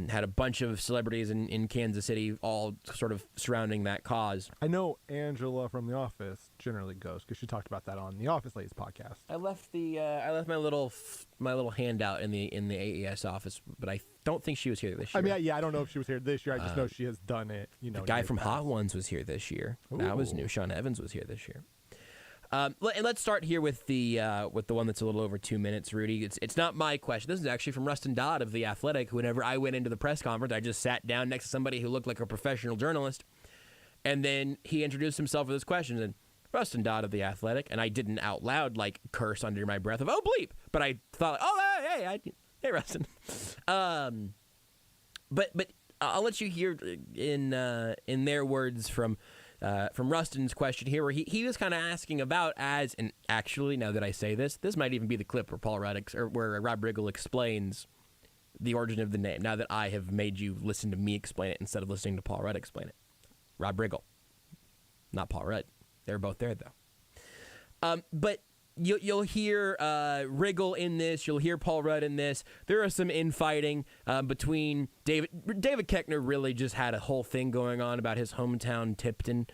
had a bunch of celebrities in Kansas City all sort of surrounding that cause. I know Angela from The Office generally goes because she talked about that on The Office Ladies podcast. I left my little handout in the AES office, but I don't think she was here this year. I mean, I don't know if she was here this year. I just know she has done it. You know, the guy from Hot Ones was here this year. That was new. Sean Evans was here this year. And let's start here with the one that's a little over 2 minutes, Rudy. It's not my question. This is actually from Rustin Dodd of The Athletic. Whenever I went into the press conference, I just sat down next to somebody who looked like a professional journalist, and then he introduced himself with this question, and Rustin Dodd of The Athletic, and I didn't out loud curse under my breath of "oh bleep," but I thought, hey Rustin. But I'll let you hear in their words from Rustin's question here, where he was kind of asking about and actually, now that I say this might even be the clip where where Rob Riggle explains the origin of the name. Now that I have made you listen to me explain it instead of listening to Paul Rudd explain it. Rob Riggle, not Paul Rudd. They're both there though. But you'll hear Riggle in this. You'll hear Paul Rudd in this. There are some infighting between David Koechner. Really just had a whole thing going on about his hometown, Tipton.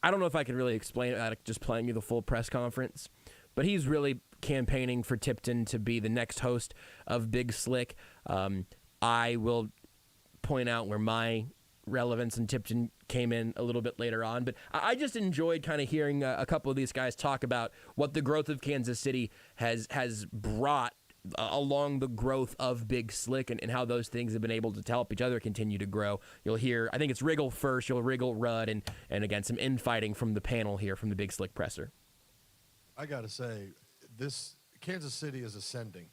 I don't know if I can really explain it without just playing you the full press conference, but he's really campaigning for Tipton to be the next host of Big Slick. I will point out where my relevance in Tipton came in a little bit later on, but I just enjoyed kind of hearing a couple of these guys talk about what the growth of Kansas City has brought along the growth of Big Slick and how those things have been able to help each other continue to grow. You'll hear, I think it's Riggle first, you'll Riggle Rudd, and again, some infighting from the panel here from the Big Slick presser. I got to say, this Kansas City is ascending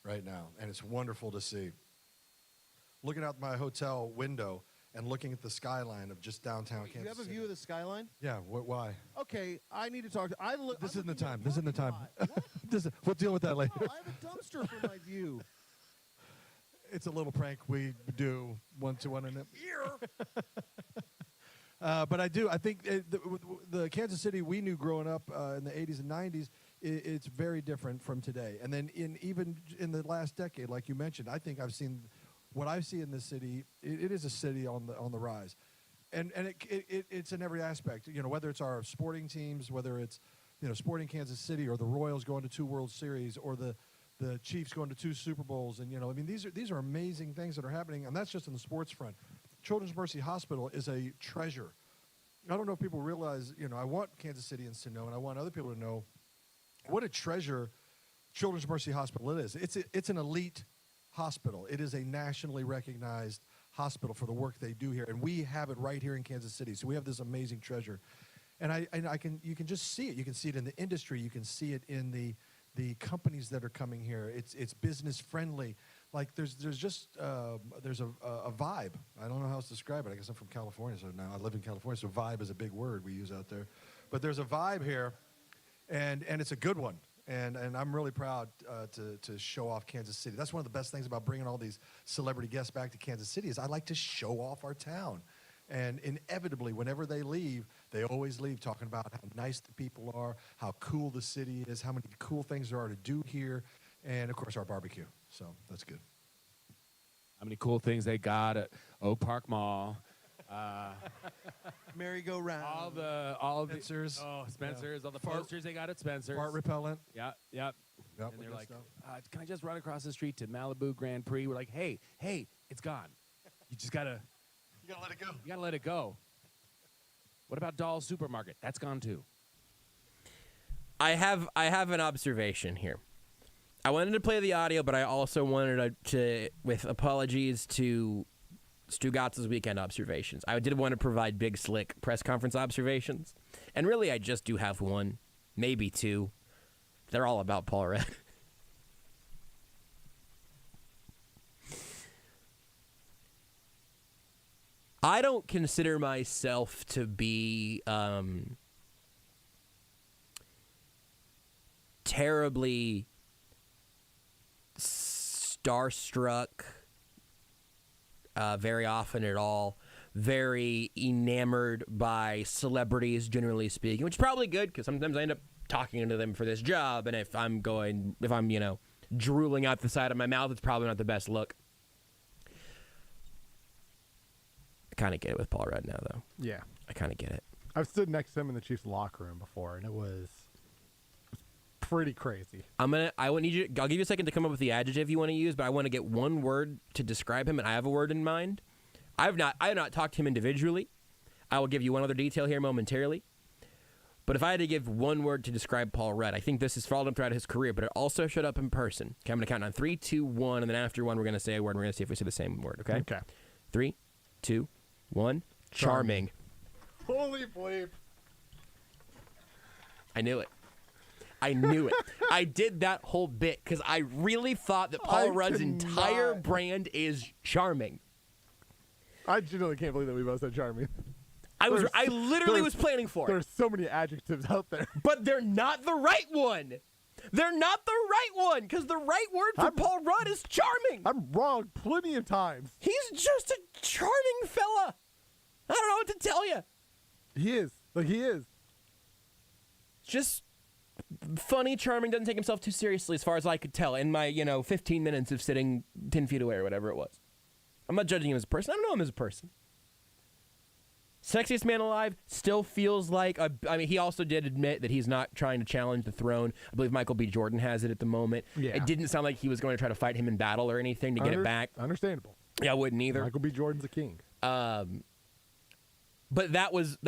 right now, and it's wonderful to see. Looking out my hotel window and looking at the skyline of just downtown Kansas City. You have a view of the skyline? Yeah, why? Okay, I need to talk to... This isn't the time. This isn't the time. We'll deal with that later. No, I have a dumpster for my view. It's a little prank we do one-to-one in it. But I think the Kansas City we knew growing up in the 80s and 90s, it's very different from today. And then even in the last decade, like you mentioned, I think I've seen... What I see in this city, it is a city on the rise, and it's in every aspect. You know, whether it's our sporting teams, whether it's Sporting Kansas City or the Royals going to 2 World Series or the Chiefs going to 2 Super Bowls, and these are amazing things that are happening, and that's just in the sports front. Children's Mercy Hospital is a treasure. I don't know if people realize. I want Kansas Cityans to know, and I want other people to know what a treasure Children's Mercy Hospital is. It's an elite hospital. It is a nationally recognized hospital for the work they do here, and we have it right here in Kansas City. So we have this amazing treasure, and you can just see it. You can see it in the industry. You can see it in the companies that are coming here. It's business friendly. Like there's a vibe. I don't know how else to describe it. I guess I'm from California, so now I live in California. So vibe is a big word we use out there, but there's a vibe here, and it's a good one. And I'm really proud to show off Kansas City. That's one of the best things about bringing all these celebrity guests back to Kansas City is I like to show off our town. And inevitably, whenever they leave, they always leave talking about how nice the people are, how cool the city is, how many cool things there are to do here, and, of course, our barbecue. So that's good. How many cool things they got at Oak Park Mall. Merry-go-round. All the Spencer's. Spencer's. All the posters they got at Spencer's. Fart repellent. Yep. Yep, And they're like, can I just run across the street to Malibu Grand Prix? We're like, hey, it's gone. You just gotta. You gotta let it go. You gotta let it go. What about Doll's Supermarket? That's gone too. I have an observation here. I wanted to play the audio, but I also wanted to with apologies to Stugatz's weekend observations. I did want to provide Big Slick press conference observations. And really, I just do have one, maybe 2. They're all about Paul Rudd. I don't consider myself to be terribly starstruck very often at all. Very enamored by celebrities, generally speaking, which is probably good because sometimes I end up talking to them for this job, and if I'm drooling out the side of my mouth, it's probably not the best look. I kind of get it with Paul Rudd now, though. Yeah. I kind of get it. I've stood next to him in the Chiefs locker room before, and it was pretty crazy. I'll give you a second to come up with the adjective you want to use, but I want to get one word to describe him, and I have a word in mind. I have not talked to him individually. I will give you one other detail here momentarily. But if I had to give one word to describe Paul Rudd, I think this has followed him throughout his career, but it also showed up in person. Okay, I'm going to count on 3, 2, 1, and then after 1, we're going to say a word. And we're going to see if we say the same word, okay? Okay. 3, 2, 1. Charming. Holy bleep. I knew it. I did that whole bit because I really thought that Paul Rudd's entire brand is charming. I genuinely can't believe that we both said charming. I literally was planning for it. There's so many adjectives out there. But they're not the right one. They're not the right one because the right word for Paul Rudd is charming. I'm wrong plenty of times. He's just a charming fella. I don't know what to tell you. He is. Like, he is. Just funny, charming, doesn't take himself too seriously as far as I could tell in my, 15 minutes of sitting 10 feet away or whatever it was. I'm not judging him as a person. I don't know him as a person. Sexiest man alive still feels like he also did admit that he's not trying to challenge the throne. I believe Michael B. Jordan has it at the moment. Yeah. It didn't sound like he was going to try to fight him in battle or anything to get it back. Understandable. Yeah, I wouldn't either. Michael B. Jordan's a king. But that was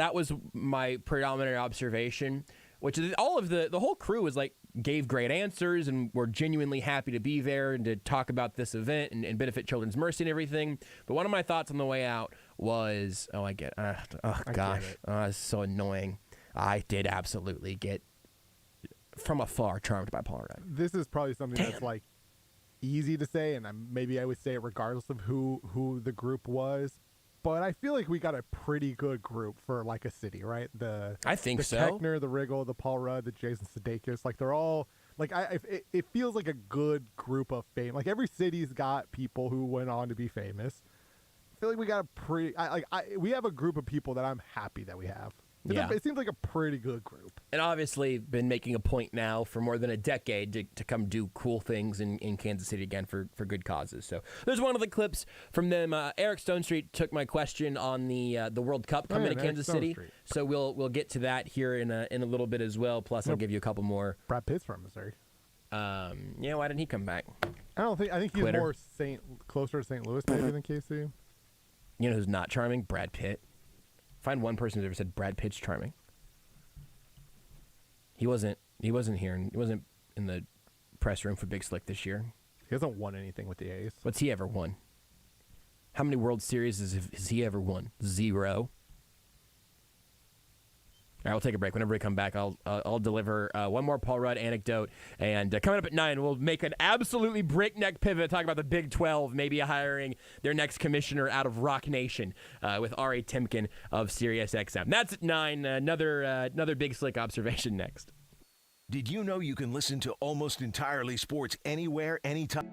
my predominant observation, which is all of the whole crew was like gave great answers and were genuinely happy to be there and to talk about this event and benefit Children's Mercy and everything. But one of my thoughts on the way out was, it's so annoying. I did absolutely get from afar charmed by Paul Rudd. This is probably something that's like easy to say, and maybe I would say it regardless of who the group was. But I feel like we got a pretty good group for like a city, right? I think so. The Keckner, the Riggle, the Paul Rudd, the Jason Sudeikis, like they're all like it feels like a good group of fame. Like every city's got people who went on to be famous. I feel like we got a pretty we have a group of people that I'm happy that we have. Yeah. It seems like a pretty good group. And obviously been making a point now for more than a decade to come do cool things in Kansas City again for good causes. So there's one of the clips from them. Eric Stonestreet took my question on the World Cup coming to Kansas City. So we'll get to that here in a little bit as well. Plus I'll give you a couple more. Brad Pitt's from Missouri. Yeah, why didn't he come back? I think he's Quitter. more closer to St. Louis maybe than KC. You know who's not charming? Brad Pitt. Find one person who's ever said Brad Pitt's charming. He wasn't here. He wasn't in the press room for Big Slick this year. He hasn't won anything with the A's. What's he ever won? How many World Series has he ever won? 0. All right, we'll take a break. Whenever we come back, I'll deliver one more Paul Rudd anecdote. And coming up at 9, we'll make an absolutely breakneck pivot, talk about the Big 12, maybe hiring their next commissioner out of Rock Nation with Ari Temkin of Sirius XM. That's at 9. Another Big Slick observation next. Did you know you can listen to Almost Entirely Sports anywhere, anytime?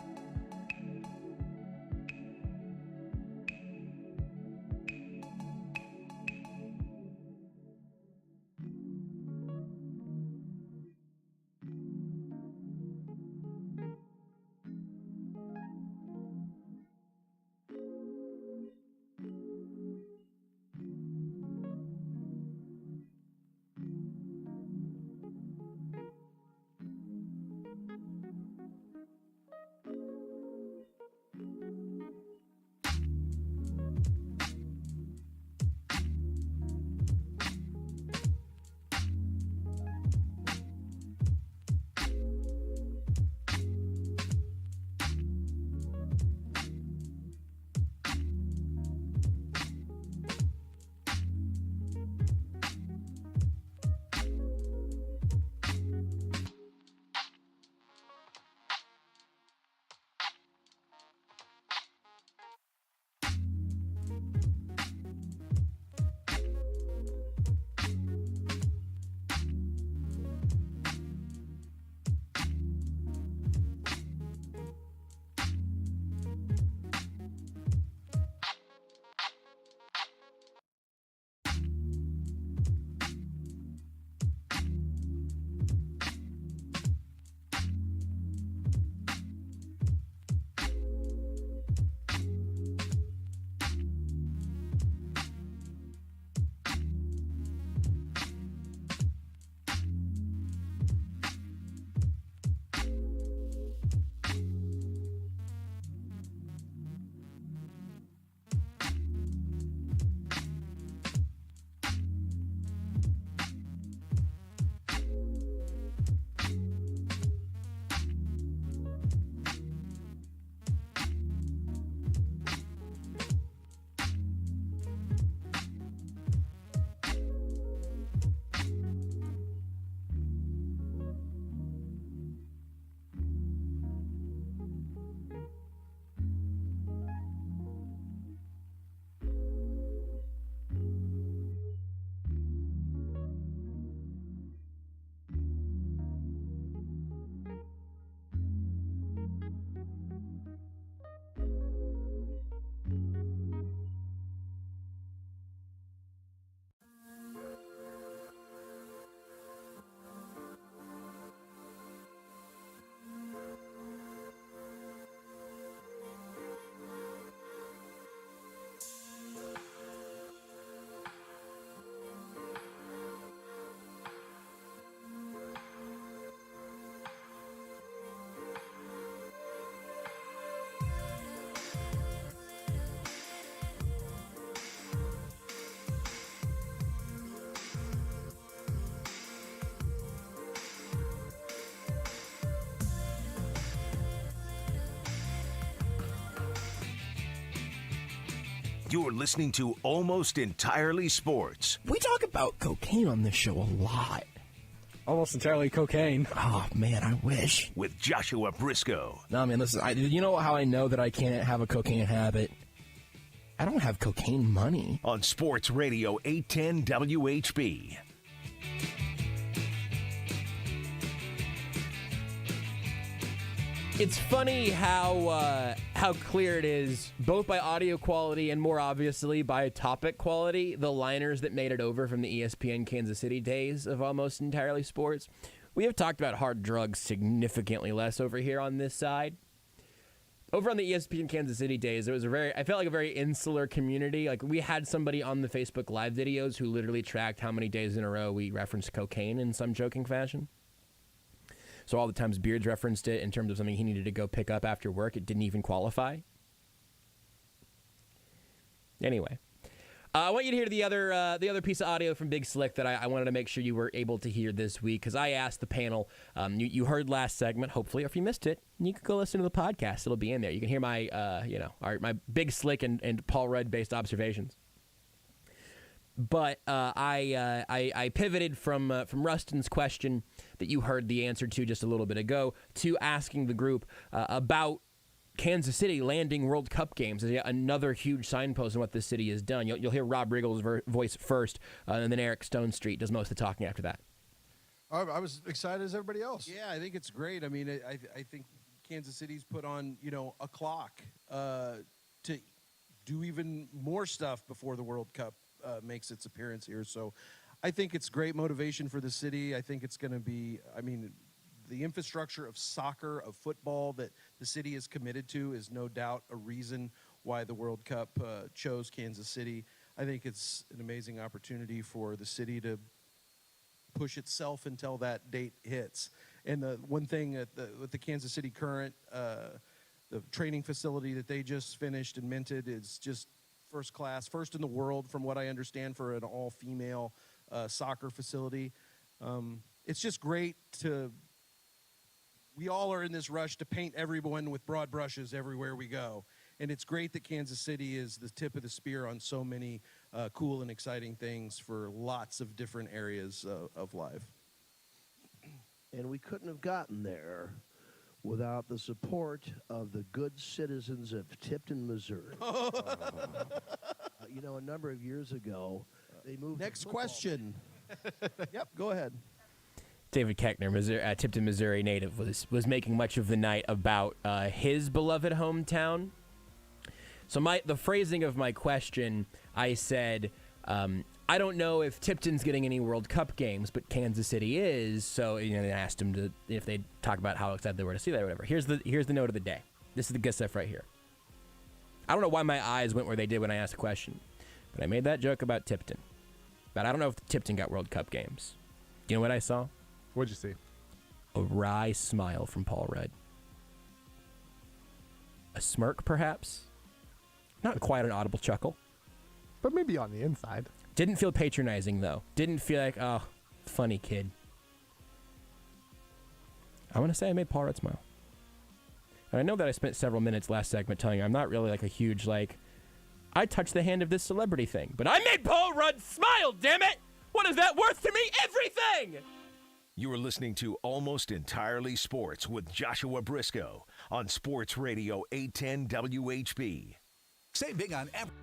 You're listening to Almost Entirely Sports. We talk about cocaine on this show a lot. Almost entirely cocaine. Oh, man, I wish. With Joshua Brisco. No, man, listen, you know how I know that I can't have a cocaine habit? I don't have cocaine money. On Sports Radio 810 WHB. It's funny how clear it is, both by audio quality and more obviously by topic quality, the liners that made it over from the ESPN Kansas City days of Almost Entirely Sports. We have talked about hard drugs significantly less over here on this side. Over on the ESPN Kansas City days, it was I felt like a very insular community. Like, we had somebody on the Facebook Live videos who literally tracked how many days in a row we referenced cocaine in some joking fashion. So all the times Beards referenced it in terms of something he needed to go pick up after work, it didn't even qualify. Anyway, I want you to hear the other piece of audio from Big Slick that I wanted to make sure you were able to hear this week, because I asked the panel. You heard last segment, hopefully, or if you missed it, you can go listen to the podcast. It'll be in there. You can hear my my Big Slick and Paul Rudd based observations. But I pivoted from Rustin's question that you heard the answer to just a little bit ago to asking the group about Kansas City landing World Cup games as yet another huge signpost in what this city has done. You'll hear Rob Riggle's voice first, and then Eric Stone Street does most of the talking after that. I was excited as everybody else. Yeah, I think it's great. I mean, I think Kansas City's put on, a clock to do even more stuff before the World Cup makes its appearance here. So I think it's great motivation for the city. I think it's going to be, the infrastructure of soccer, of football that the city is committed to is no doubt a reason why the World Cup chose Kansas City. I think it's an amazing opportunity for the city to push itself until that date hits. And the one thing with the Kansas City Current, the training facility that they just finished and minted is just first class, first in the world from what I understand for an all-female soccer facility. It's just great we all are in this rush to paint everyone with broad brushes everywhere we go. And it's great that Kansas City is the tip of the spear on so many cool and exciting things for lots of different areas of life. And we couldn't have gotten there without the support of the good citizens of Tipton, Missouri. A number of years ago, they moved. Next question. Yep, go ahead. David Keckner, Tipton, Missouri native, was making much of the night about his beloved hometown. So the phrasing of my question, I said, I don't know if Tipton's getting any World Cup games, but Kansas City is. So they asked him if they'd talk about how excited they were to see that or whatever. Here's the note of the day. This is the good stuff right here. I don't know why my eyes went where they did when I asked the question, but I made that joke about Tipton. But I don't know if Tipton got World Cup games. Do you know what I saw? What'd you see? A wry smile from Paul Rudd. A smirk, perhaps? Not quite an audible chuckle. But maybe on the inside. Didn't feel patronizing, though. Didn't feel like, oh, funny kid. I want to say I made Paul Rudd smile. And I know that I spent several minutes last segment telling you I'm not really like a huge, I touched the hand of this celebrity thing. But I made Paul Rudd smile, damn it! What is that worth to me? Everything! You are listening to Almost Entirely Sports with Joshua Brisco on Sports Radio 810 WHB. Save big on every.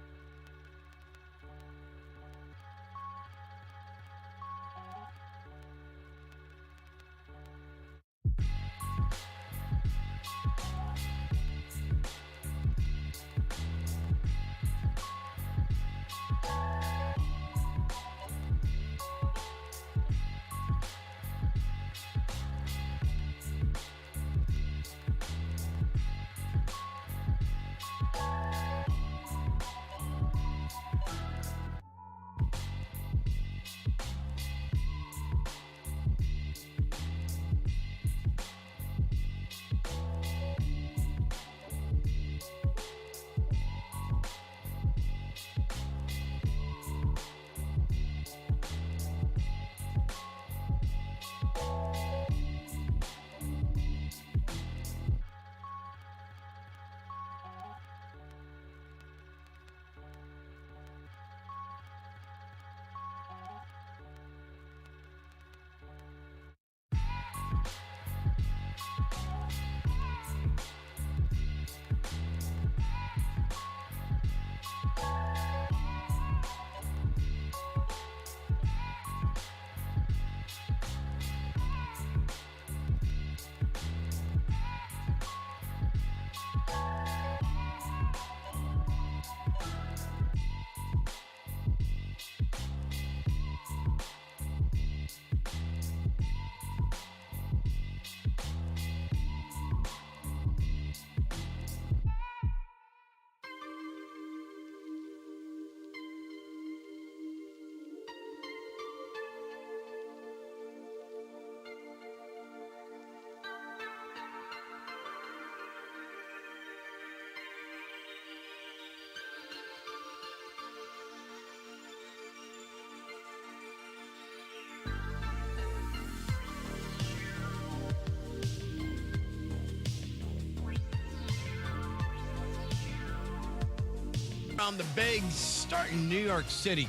On the bigs, starting New York City.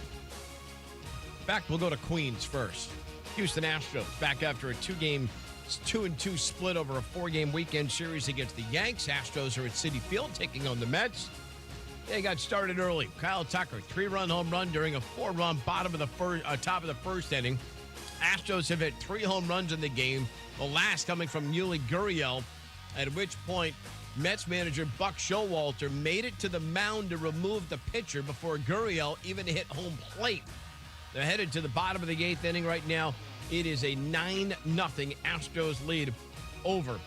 In fact, we'll go to Queens first. Houston Astros back after a 2-2 split over a 4-game weekend series against the Yanks. Astros are at Citi Field taking on the Mets. They got started early. Kyle Tucker, 3-run home run during a 4-run top of the first inning. Astros have hit 3 home runs in the game, the last coming from Yuli Gurriel, at which point Mets manager Buck Showalter made it to the mound to remove the pitcher before Gurriel even hit home plate. They're headed to the bottom of the 8th inning right now. It is a 9-0 Astros lead over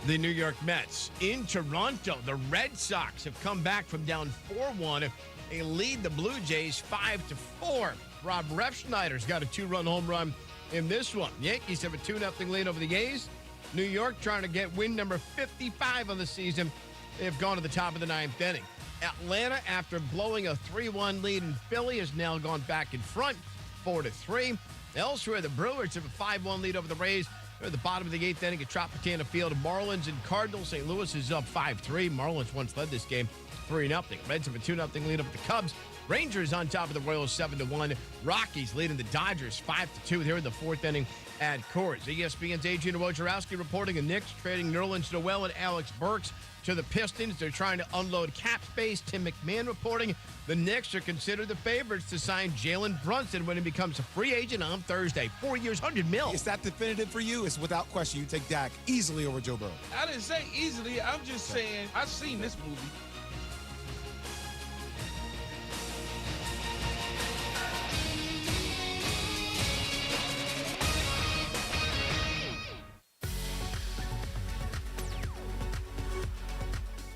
the New York Mets. In Toronto, the Red Sox have come back from down 4-1. They lead the Blue Jays 5-4. Rob Refschneider's got a 2-run home run in this one. Yankees have a 2-0 lead over the A's. New York trying to get win number 55 of the season. They have gone to the top of the 9th inning. Atlanta, after blowing a 3-1 lead in Philly, has now gone back in front, 4-3. Elsewhere, the Brewers have a 5-1 lead over the Rays. They're at the bottom of the 8th inning at Tropicana Field. Marlins and Cardinals. St. Louis is up 5-3. Marlins once led this game 3-0. Reds have a 2-0 lead over the Cubs. Rangers on top of the Royals 7-1. Rockies leading the Dodgers 5-2. They're in the 4th inning at Coors. ESPN's Adrian Wojnarowski reporting the Knicks trading Nerlens Noel and Alex Burks to the Pistons. They're trying to unload cap space. Tim McMahon reporting the Knicks are considered the favorites to sign Jalen Brunson when he becomes a free agent on Thursday. 4 years, $100 million. Is that definitive for you? It's without question. You take Dak easily over Joe Burrow. I didn't say easily. I'm just saying I've seen this movie.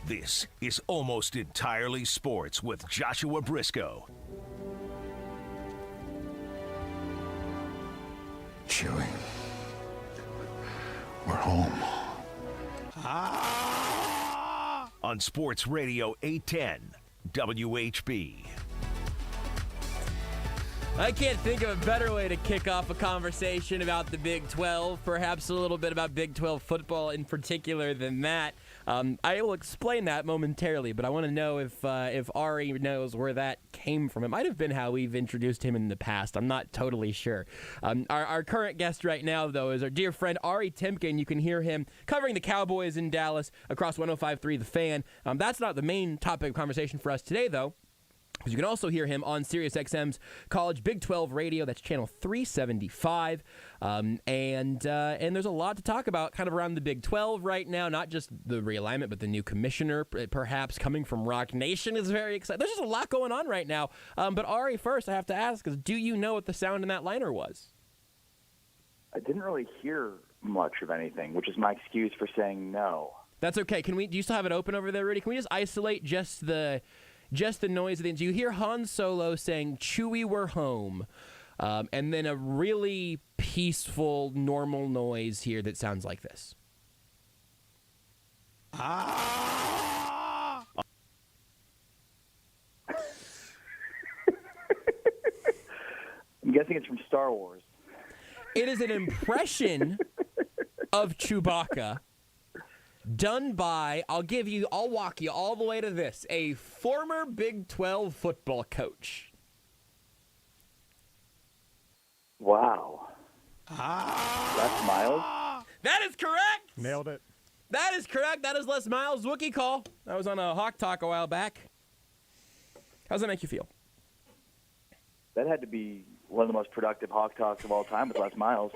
This is Almost Entirely Sports with Joshua Brisco. Chewie, we're home. On Sports Radio 810 WHB. I can't think of a better way to kick off a conversation about the Big 12, perhaps a little bit about Big 12 football in particular than that. I will explain that momentarily, but I want to know if Ari knows where that came from. It might have been how we've introduced him in the past. I'm not totally sure. Our current guest right now, though, is our dear friend Ari Temkin. You can hear him covering the Cowboys in Dallas across 105.3 The Fan. That's not the main topic of conversation for us today, though. You can also hear him on Sirius XM's College Big 12 Radio. That's channel 375. And there's a lot to talk about kind of around the Big 12 right now. Not just the realignment, but the new commissioner, perhaps coming from Rock Nation, is very exciting. There's just a lot going on right now. But Ari, first, I have to ask, do you know what the sound in that liner was? I didn't really hear much of anything, which is my excuse for saying no. That's okay. Do you still have it open over there, Rudy? Can we just isolate just the noise of the end? You hear Han Solo saying, "Chewie, we're home," and then a really peaceful, normal noise here that sounds like this. I'm guessing it's from Star Wars. It is an impression of Chewbacca done by, I'll walk you all the way to this, a former Big 12 football coach. Wow. Les Miles? That is correct! Nailed it. That is correct. That is Les Miles' Wookiee call. That was on a Hawk Talk a while back. How does that make you feel? That had to be one of the most productive Hawk Talks of all time with Les Miles.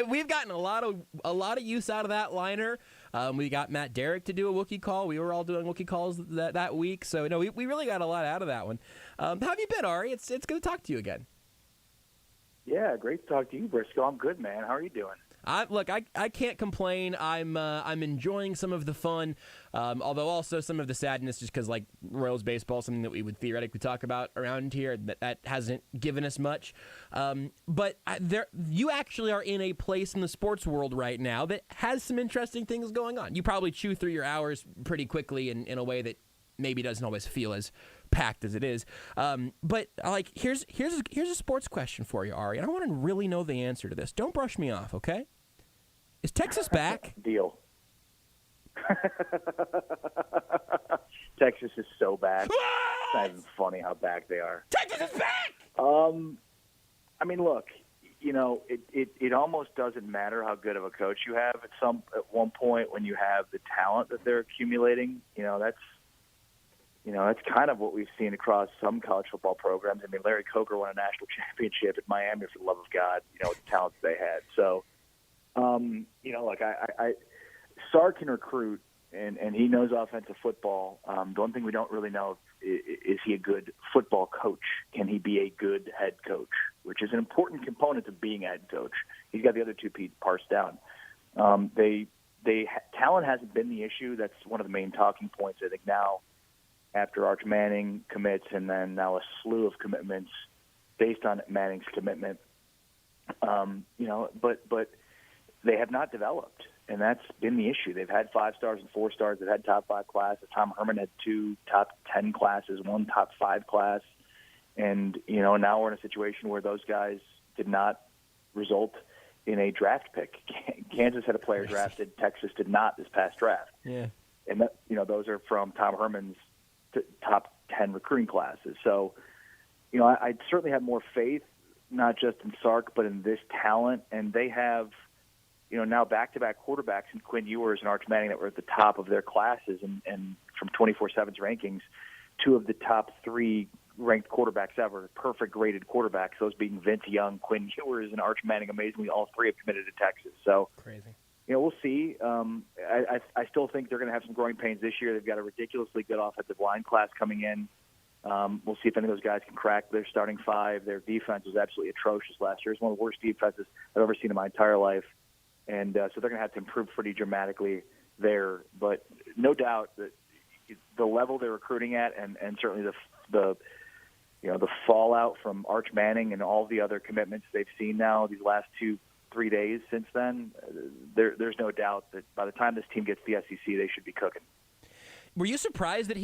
We've gotten a lot of use out of that liner. We got Matt Derrick to do a Wookiee call. We were all doing Wookiee calls that week. So, no, we really got a lot out of that one. How have you been, Ari? It's good to talk to you again. Yeah, great to talk to you, Brisco. I'm good, man. How are you doing? Look, I can't complain. I'm enjoying some of the fun, although also some of the sadness, just because like Royals baseball, something that we would theoretically talk about around here, that hasn't given us much. But you actually are in a place in the sports world right now that has some interesting things going on. You probably chew through your hours pretty quickly in a way that maybe doesn't always feel as packed as it is. But like here's a sports question for you, Ari, and I want to really know the answer to this. Don't brush me off, okay? Is Texas back? Deal. Texas is so bad. It's not even funny how back they are. Texas is back! I mean, look, it almost doesn't matter how good of a coach you have at one point when you have the talent that they're accumulating. That's kind of what we've seen across some college football programs. I mean, Larry Coker won a national championship at Miami, for the love of God, with the talents they had. So, look, Sark can recruit, and he knows offensive football. The one thing we don't really know is he a good football coach? Can he be a good head coach, which is an important component of being a head coach? He's got the other two parsed down. Talent hasn't been the issue. That's one of the main talking points, I think, now after Arch Manning commits and then now a slew of commitments based on Manning's commitment. But they have not developed. And that's been the issue. They've had 5 stars and 4 stars. They've had top 5 classes. Tom Herman had 2 top 10 classes, 1 top 5 class. And, now we're in a situation where those guys did not result in a draft pick. Kansas had a player drafted. Texas did not this past draft. Yeah. And, those are from Tom Herman's top 10 recruiting classes. So, I'd certainly have more faith, not just in Sark, but in this talent. And they have – now back-to-back quarterbacks in Quinn Ewers and Arch Manning that were at the top of their classes, and from 24/7's rankings, 2 of the top 3 ranked quarterbacks ever, perfect graded quarterbacks, those being Vince Young, Quinn Ewers, and Arch Manning. Amazingly, all 3 have committed to Texas. So crazy. We'll see. I still think they're going to have some growing pains this year. They've got a ridiculously good offensive line class coming in. We'll see if any of those guys can crack their starting 5. Their defense was absolutely atrocious last year. It's one of the worst defenses I've ever seen in my entire life. And so they're going to have to improve pretty dramatically there. But no doubt that the level they're recruiting at, and certainly the fallout from Arch Manning and all the other commitments they've seen now these last 2-3 days since then, there's no doubt that by the time this team gets to the SEC, they should be cooking. Were you surprised that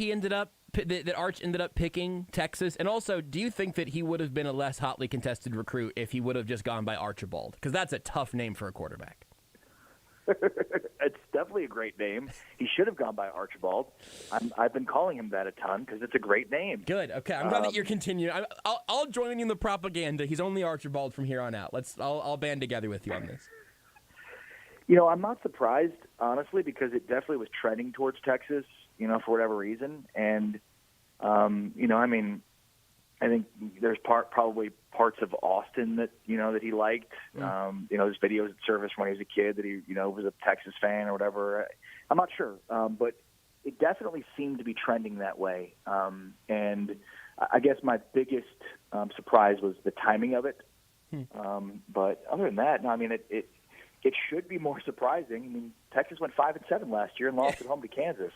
that Arch ended up picking Texas? And also, do you think that he would have been a less hotly contested recruit if he would have just gone by Archibald? Because that's a tough name for a quarterback. It's definitely a great name. He should have gone by Archibald. I've been calling him that a ton because it's a great name. Good. Okay, I'm glad that you're continuing. I'll join you in the propaganda. He's only Archibald from here on out. I'll band together with you on this. I'm not surprised, honestly, because it definitely was trending towards Texas, for whatever reason. And, I think there's probably parts of Austin that that he liked. His videos that surfaced when he was a kid that he was a Texas fan or whatever. I'm not sure, but it definitely seemed to be trending that way. And I guess my biggest surprise was the timing of it. But other than that, no, it should be more surprising. Texas went 5-7 last year and lost at home to Kansas.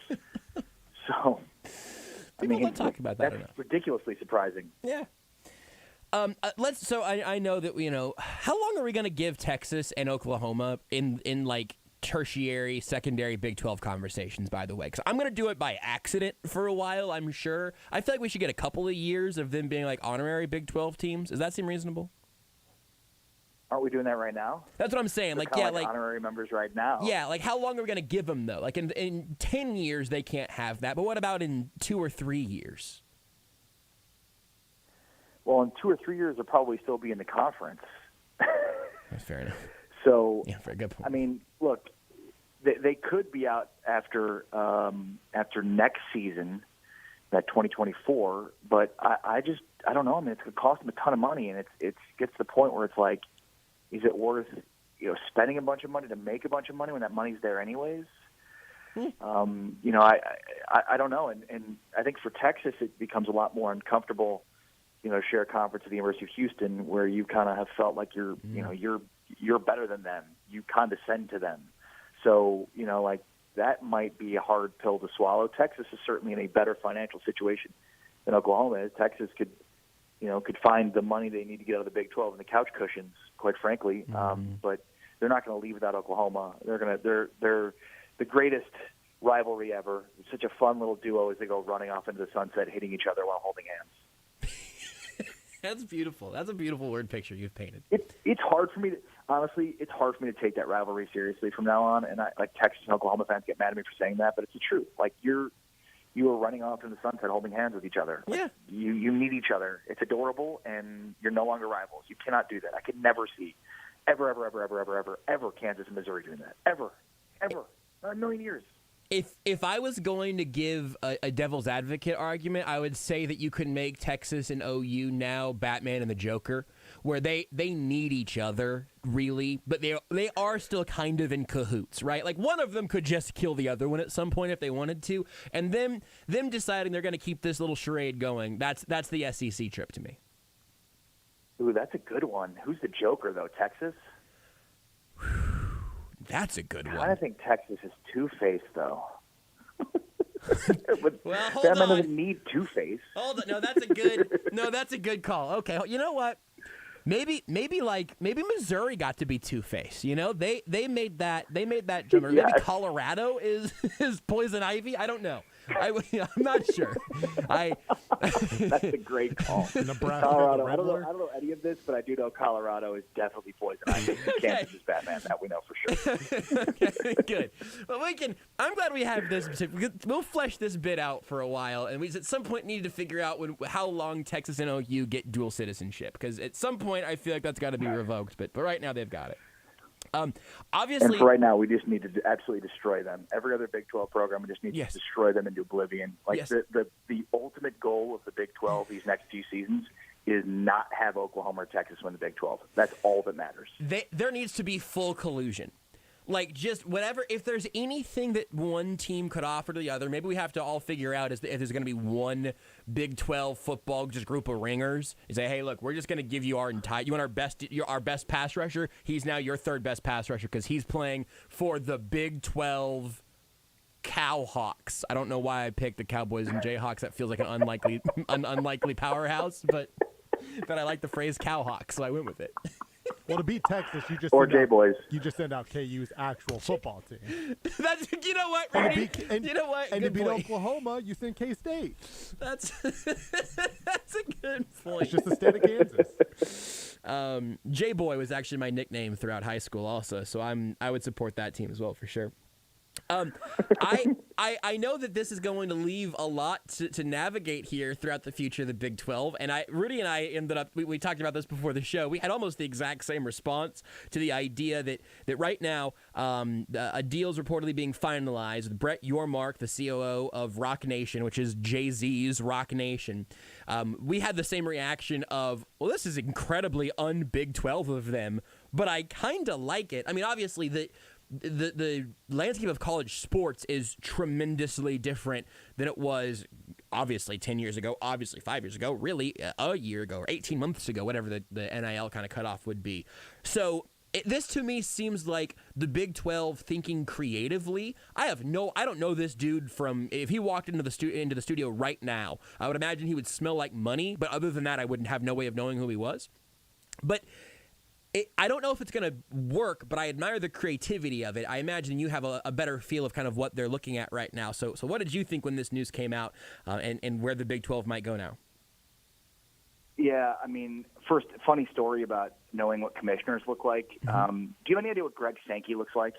So. People don't talk about that that's enough. Ridiculously surprising. Yeah. So I know that how long are we going to give Texas and Oklahoma in like tertiary, secondary Big 12 conversations? By the way, because I'm going to do it by accident for a while. I'm sure. I feel like we should get a couple of years of them being like honorary Big 12 teams. Does that seem reasonable? Aren't we doing that right now? That's what I'm saying. They're like honorary members right now. Yeah, like how long are we going to give them though? Like in 10 years they can't have that, but what about in 2 or 3 years? Well, in 2 or 3 years they'll probably still be in the conference. That's fair enough. So, yeah, very good point. Look, they could be out after next season, that 2024. But I don't know. It's going to cost them a ton of money, and it gets to the point where it's like, is it worth spending a bunch of money to make a bunch of money when that money's there anyways? I don't know, and I think for Texas it becomes a lot more uncomfortable. Share a conference at the University of Houston where you kind of have felt like you're better than them. You condescend to them. So, that might be a hard pill to swallow. Texas is certainly in a better financial situation than Oklahoma is. Texas could find the money they need to get out of the Big 12 and the couch cushions, quite frankly. But they're not going to leave without Oklahoma. They're the greatest rivalry ever. It's such a fun little duo as they go running off into the sunset, hitting each other while holding hands. That's beautiful. That's a beautiful word picture you've painted. It's hard for me to honestly. It's hard for me to take that rivalry seriously from now on. And Texas and Oklahoma fans get mad at me for saying that, but it's the truth. Like you are running off in the sunset, holding hands with each other. Yeah. Like, you need each other. It's adorable, and you're no longer rivals. You cannot do that. I could never see ever Kansas and Missouri doing that. Ever. Not a million years. If I was going to give a devil's advocate argument, I would say that you could make Texas and OU now Batman and the Joker, where they need each other, really, but they are still kind of in cahoots, right? Like, one of them could just kill the other one at some point if they wanted to, and them deciding they're going to keep this little charade going, that's the SEC trip to me. Ooh, that's a good one. Who's the Joker, though? Texas? That's a good one. I think Texas is Two-Face, though. Well, hold Batman on. doesn't need Two-Face. Hold on. No, that's a good call. Okay, you know what? Maybe Missouri got to be Two-Face. You know, they made that jump. Or maybe Colorado is Poison Ivy. I don't know. I'm not sure. That's a great call. Nebraska, Colorado. I don't know any of this, but I do know Colorado is definitely Poison Ivy. Kansas is Batman. That we know for sure. Okay, good. Well, I'm glad we have this. We'll flesh this bit out for a while, and we at some point need to figure out how long Texas and OU get dual citizenship, because at some point I feel like that's got to be revoked. But right now they've got it. Obviously, and for right now, we just need to absolutely destroy them. Every other Big 12 program, we just need to destroy them into oblivion. Like the ultimate goal of the Big 12 these next few seasons is not have Oklahoma or Texas win the Big 12. That's all that matters. There needs to be full collusion. Like, just whatever, if there's anything that one team could offer to the other, maybe we have to all figure out if there's going to be one Big 12 football just group of ringers. You say, hey, look, we're just going to give you you want our best pass rusher? He's now your third best pass rusher because he's playing for the Big 12 Cowhawks. I don't know why I picked the Cowboys and Jayhawks. That feels like an unlikely powerhouse, but I like the phrase Cowhawks, so I went with it. Well, to beat Texas, you just send out KU's actual football team. That's Rudy. And to beat Oklahoma, you send K-State. That's a good point. It's just the state of Kansas. J-Boy was actually my nickname throughout high school, also, so I would support that team as well for sure. I know that this is going to leave a lot to navigate here throughout the future of the Big 12, and Rudy and I ended up, we talked about this before the show, we had almost the exact same response to the idea that right now a deal is reportedly being finalized with Brett Yormark, the COO of Rock Nation, which is Jay-Z's Rock Nation. We had the same reaction of, well, this is incredibly un-Big 12 of them, but I kind of like it. I mean, obviously, the landscape of college sports is tremendously different than it was obviously 10 years ago, obviously 5 years ago, really a year ago or 18 months ago, whatever the NIL kind of cutoff would be. So this to me seems like the Big 12 thinking creatively. I don't know this dude from, if he walked into the studio right now, I would imagine he would smell like money, but other than that, I wouldn't have no way of knowing who he was. But I don't know if it's going to work, but I admire the creativity of it. I imagine you have a better feel of kind of what they're looking at right now. So what did you think when this news came out and where the Big 12 might go now? Yeah, I mean, first, funny story about knowing what commissioners look like. Mm-hmm. Do you have any idea what Greg Sankey looks like?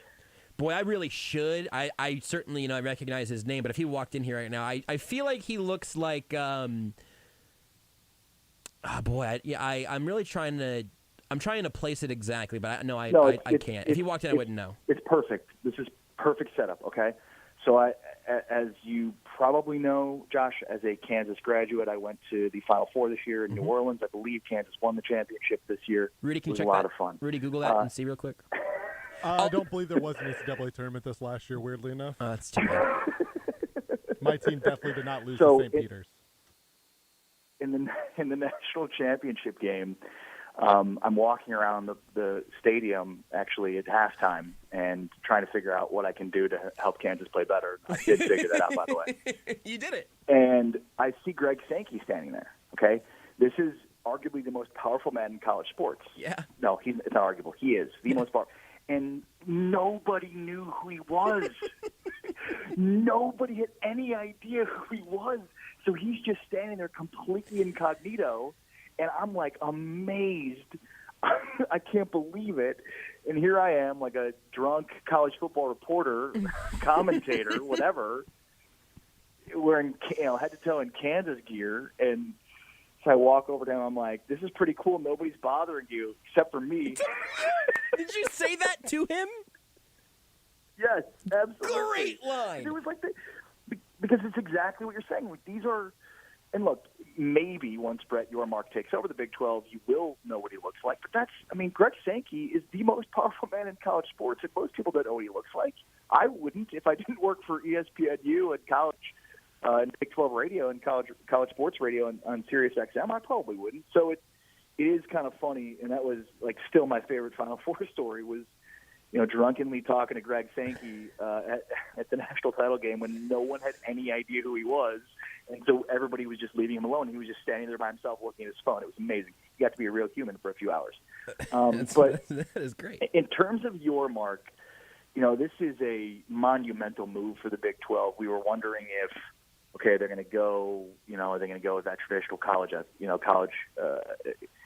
Boy, I really should. I certainly, I recognize his name, but if he walked in here right now, I feel like he looks like, I'm really trying to place it exactly, but I can't. If he walked in, I wouldn't know. It's perfect. This is perfect setup, okay? So as you probably know, Josh, as a Kansas graduate, I went to the Final Four this year in New Orleans. I believe Kansas won the championship this year. Rudy, can you check that? It was a lot that? of fun. Rudy, Google that and see real quick. I don't believe there was an NCAA tournament this last year, weirdly enough. That's too bad. My team definitely did not lose to St. Peter's. In the national championship game, I'm walking around the stadium actually at halftime and trying to figure out what I can do to help Kansas play better. I did figure that out, by the way. You did it. And I see Greg Sankey standing there, okay? This is arguably the most powerful man in college sports. Yeah. No, it's not arguable. He is the most powerful. And nobody knew who he was. Nobody had any idea who he was. So he's just standing there completely incognito. And I'm like amazed. I can't believe it. And here I am, like a drunk college football reporter, commentator, whatever, wearing head to toe in Kansas gear. And so I walk over to him. I'm like, "This is pretty cool. Nobody's bothering you except for me." Did you say that to him? Yes, absolutely. Great line. It was like because it's exactly what you're saying. These are, and look, maybe once Brett Yormark takes over the Big 12, you will know what he looks like. But Greg Sankey is the most powerful man in college sports, and most people don't know what he looks like. I wouldn't if I didn't work for ESPNU and college and Big 12 radio and college sports radio on Sirius XM. I probably wouldn't. So it is kind of funny, and that was like still my favorite Final Four story was, drunkenly talking to Greg Sankey at the national title game when no one had any idea who he was. And so everybody was just leaving him alone. He was just standing there by himself looking at his phone. It was amazing. You got to be a real human for a few hours. But that is great. In terms of Yormark, this is a monumental move for the Big 12. We were wondering if, they're going to go, are they going to go with that traditional college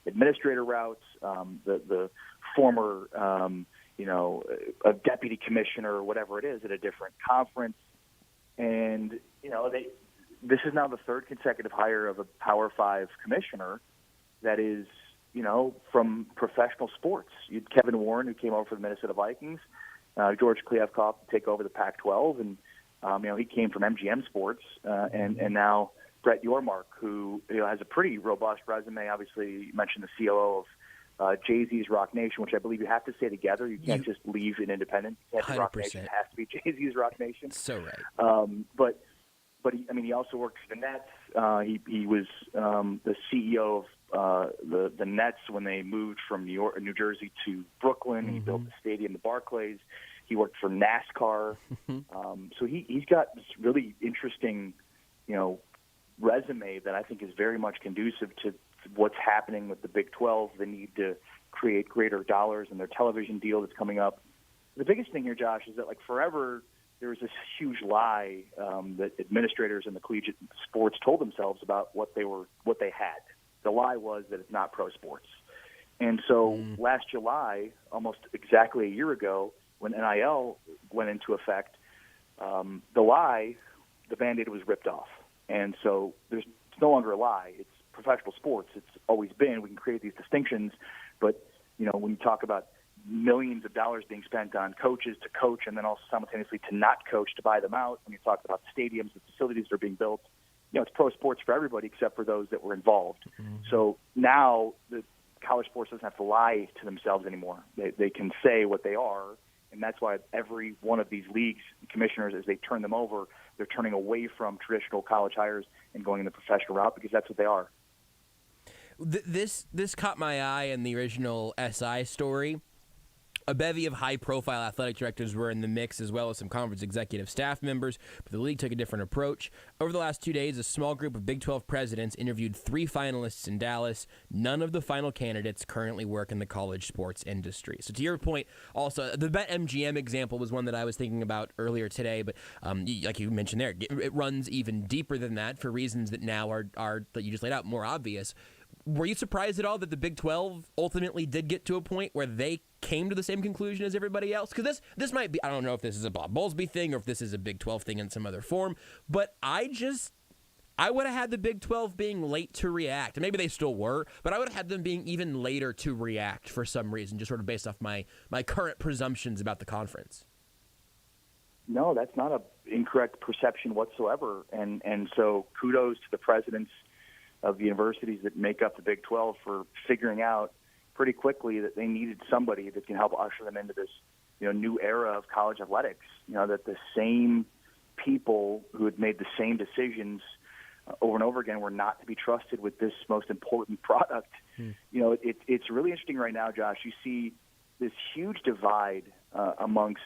administrator routes, the former a deputy commissioner or whatever it is at a different conference. And, this is now the third consecutive hire of a Power 5 commissioner that is, from professional sports. You had Kevin Warren, who came over for the Minnesota Vikings, George Kliavkoff to take over the Pac-12, and, he came from MGM Sports, and now Brett Yormark, who has a pretty robust resume. Obviously, you mentioned the COO of Jay-Z's Rock Nation, which I believe you have to say together. You can't just leave an independent. 100%. It has to be Jay-Z's Rock Nation. So right. But he also worked for the Nets. He was the CEO of the Nets when they moved from New Jersey to Brooklyn. He built the stadium, the Barclays. He worked for NASCAR. So he's got this really interesting, resume that I think is very much conducive to what's happening with the Big 12. The need to create greater dollars in their television deal that's coming up. The biggest thing here, Josh, is that forever there was this huge lie that administrators in the collegiate sports told themselves about what they had. The lie was that it's not pro sports. And so last July, almost exactly a year ago, when NIL went into effect, the Band-Aid was ripped off. And so it's no longer a lie. It's professional sports. It's always been. We can create these distinctions. But, when you talk about millions of dollars being spent on coaches to coach and then also simultaneously to not coach to buy them out, when you talk about stadiums and facilities that are being built, it's pro sports for everybody except for those that were involved. So now the college sports doesn't have to lie to themselves anymore. They can say what they are. And that's why every one of these leagues commissioners, as they turn them over, they're turning away from traditional college hires and going in the professional route because that's what they are. This caught my eye in the original SI story. A bevy of high-profile athletic directors were in the mix, as well as some conference executive staff members, but the league took a different approach. Over the last 2 days, a small group of Big 12 presidents interviewed 3 finalists in Dallas. None of the final candidates currently work in the college sports industry. So to your point, also, the BetMGM example was one that I was thinking about earlier today, but like you mentioned there, it runs even deeper than that for reasons that now are that you just laid out, more obvious. Were you surprised at all that the Big 12 ultimately did get to a point where they came to the same conclusion as everybody else? Because this might be, I don't know if this is a Bob Bowlesby thing or if this is a Big 12 thing in some other form, but I would have had the Big 12 being late to react. And maybe they still were, but I would have had them being even later to react for some reason, just sort of based off my current presumptions about the conference. No, that's not an incorrect perception whatsoever. And so kudos to the presidents of the universities that make up the Big 12 for figuring out pretty quickly that they needed somebody that can help usher them into this, new era of college athletics. That the same people who had made the same decisions over and over again were not to be trusted with this most important product. It's really interesting right now, Josh. You see this huge divide amongst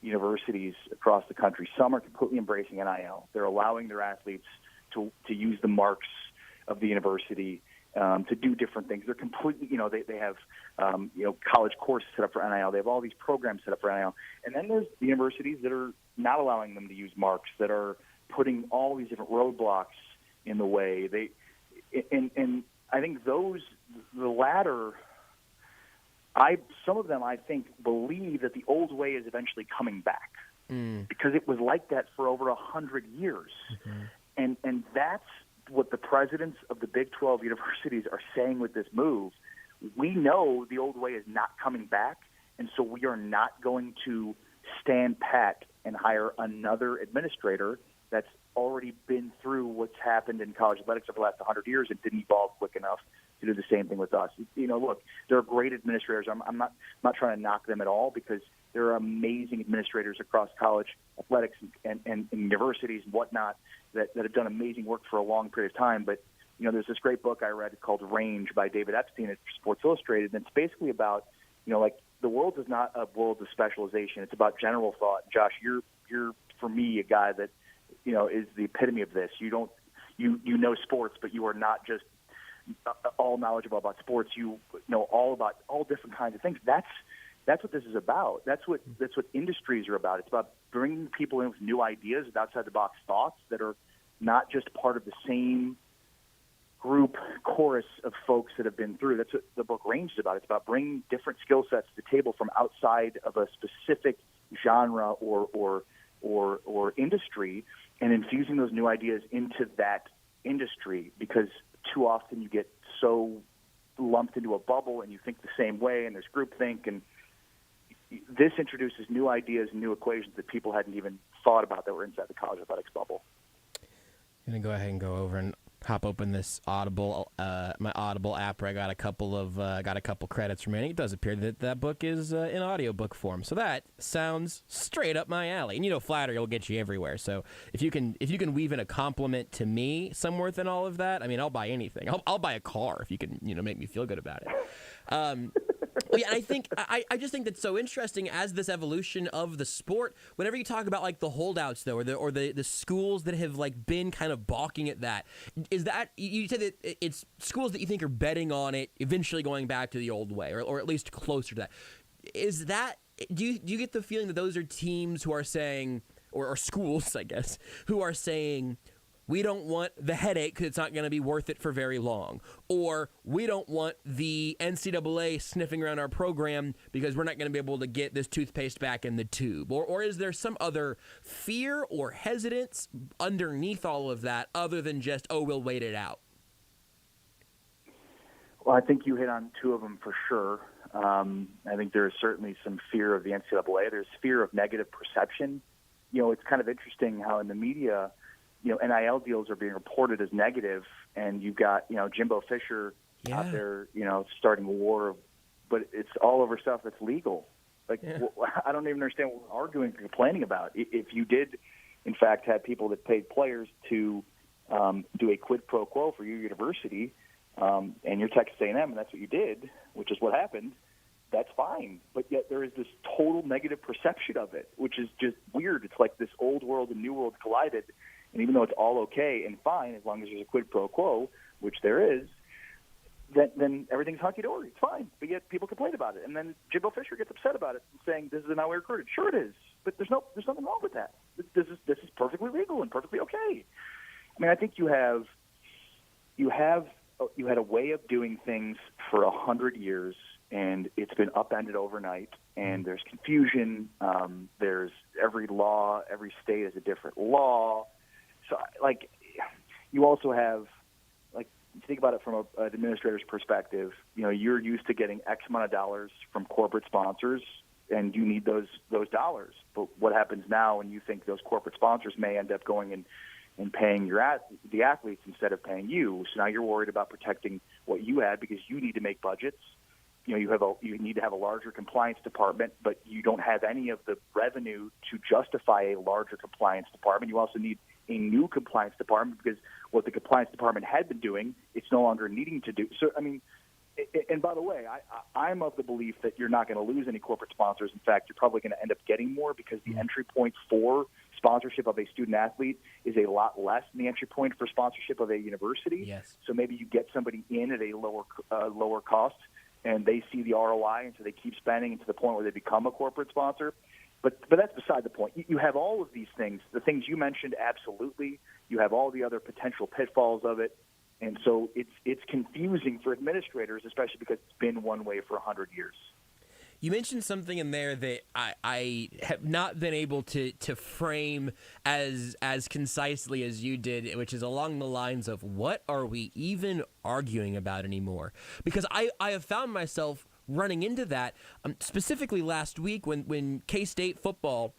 universities across the country. Some are completely embracing NIL. They're allowing their athletes to use the marks of the university to do different things. They're completely, they have, college courses set up for NIL. They have all these programs set up for NIL. And then there's the universities that are not allowing them to use marks, that are putting all these different roadblocks in the way. And I think the latter, some of them, I think, believe that the old way is eventually coming back because it was like that for over 100 years. And that's what the presidents of the Big 12 universities are saying with this move. We know the old way is not coming back, and so we are not going to stand pat and hire another administrator that's already been through what's happened in college athletics over the last 100 years and didn't evolve quick enough to do the same thing with us. Look, there are great administrators. I'm not trying to knock them at all because there are amazing administrators across college athletics and universities and whatnot that have done amazing work for a long period of time. But, there's this great book I read called Range by David Epstein at Sports Illustrated, and it's basically about, the world is not a world of specialization. It's about general thought. Josh, you're for me, a guy that, is the epitome of this. You know sports, but you are not just all knowledgeable about sports. You know all about all different kinds of things. That's what this is about. That's what industries are about. It's about bringing people in with new ideas, with outside the box thoughts that are not just part of the same group chorus of folks that have been through. That's what the book Range is about. It's about bringing different skill sets to the table from outside of a specific genre or industry and infusing those new ideas into that industry, because too often you get so lumped into a bubble and you think the same way and there's groupthink, and this introduces new ideas and new equations that people hadn't even thought about that were inside the college athletics bubble. I'm going to go ahead and go over and hop open this Audible, my Audible app where I got a couple credits remaining. It does appear that book is in audiobook form, so that sounds straight up my alley. And flattery will get you everywhere. So if you can weave in a compliment to me somewhere within all of that, I mean, I'll buy anything. I'll buy a car if you can make me feel good about it. Yeah, I just think that's so interesting as this evolution of the sport. Whenever you talk about like the holdouts though, or the schools that have like been kind of balking at that, is that you say that it's schools that you think are betting on it eventually going back to the old way, or at least closer to that? Is that do you get the feeling that those are teams who are saying, or schools, I guess, who are saying, we don't want the headache because it's not going to be worth it for very long. Or we don't want the NCAA sniffing around our program because we're not going to be able to get this toothpaste back in the tube. Or is there some other fear or hesitance underneath all of that other than just, we'll wait it out? Well, I think you hit on two of them for sure. I think there is certainly some fear of the NCAA. There's fear of negative perception. It's kind of interesting how in the media – NIL deals are being reported as negative, and you've got, Jimbo Fisher out there, starting a war, but it's all over stuff that's legal. Like, I don't even understand what we're arguing and complaining about. If you did, in fact, have people that paid players to do a quid pro quo for your university, and you're Texas A&M, and that's what you did, which is what happened, that's fine. But yet there is this total negative perception of it, which is just weird. It's like this old world and new world collided. And even though it's all okay and fine, as long as there's a quid pro quo, which there is, then everything's hunky-dory. It's fine. But yet people complain about it. And then Jimbo Fisher gets upset about it, saying this is not recorded. Sure it is. But there's nothing wrong with that. This is perfectly legal and perfectly okay. I mean, I think you had a way of doing things for 100 years, and it's been upended overnight, and there's confusion. There's every law, every state has a different law. So, like, you also have, like, think about it from an administrator's perspective. You're used to getting X amount of dollars from corporate sponsors, and you need those dollars. But what happens now when you think those corporate sponsors may end up going and paying the athletes instead of paying you? So now you're worried about protecting what you had because you need to make budgets. You need to have a larger compliance department, but you don't have any of the revenue to justify a larger compliance department. You also need a new compliance department because what the compliance department had been doing, it's no longer needing to do. So, I mean, and by the way, I'm of the belief that you're not going to lose any corporate sponsors. In fact, you're probably going to end up getting more because the entry point for sponsorship of a student athlete is a lot less than the entry point for sponsorship of a university. Yes. So maybe you get somebody in at a lower cost, and they see the ROI, and so they keep spending and to the point where they become a corporate sponsor. But that's beside the point. You have all of these things, the things you mentioned, absolutely. You have all the other potential pitfalls of it. And so it's confusing for administrators, especially because it's been one way for 100 years. You mentioned something in there that I have not been able to frame as concisely as you did, which is along the lines of, what are we even arguing about anymore? Because I have found myself running into that, specifically last week when K-State football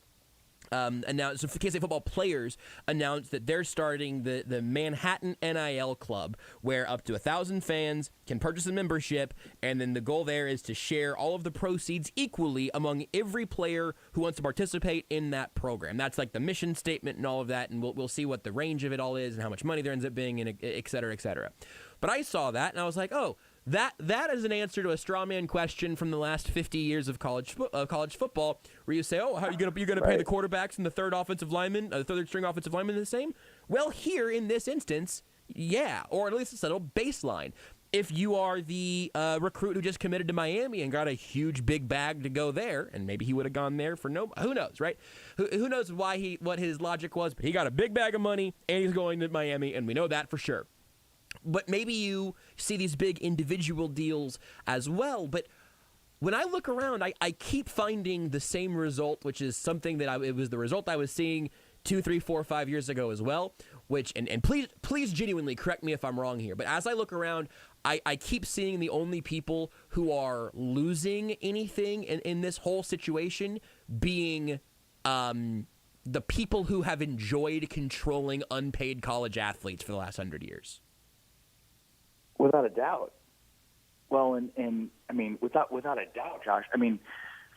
K-State football players announced that they're starting the Manhattan NIL Club, where up to 1,000 fans can purchase a membership, and then the goal there is to share all of the proceeds equally among every player who wants to participate in that program. That's like the mission statement and all of that, and we'll see what the range of it all is and how much money there ends up being, and et cetera, et cetera. But I saw that, and I was like, oh, That is an answer to a straw man question from the last 50 years of college football, where you say, "Oh, how are you going to pay the quarterbacks and the third string offensive lineman the same?" Well, here in this instance, yeah, or at least a settled baseline. If you are the recruit who just committed to Miami and got a huge big bag to go there, and maybe he would have gone there for who knows, right? Who knows what his logic was? But he got a big bag of money and he's going to Miami, and we know that for sure. But maybe you see these big individual deals as well. But when I look around, I keep finding the same result, which is something that it was the result I was seeing 2, 3, 4, 5 years ago as well. Which and please genuinely correct me if I'm wrong here. But as I look around, I keep seeing the only people who are losing anything in this whole situation being the people who have enjoyed controlling unpaid college athletes for the last 100 years. Without a doubt. Well, and I mean, without a doubt, Josh. I mean,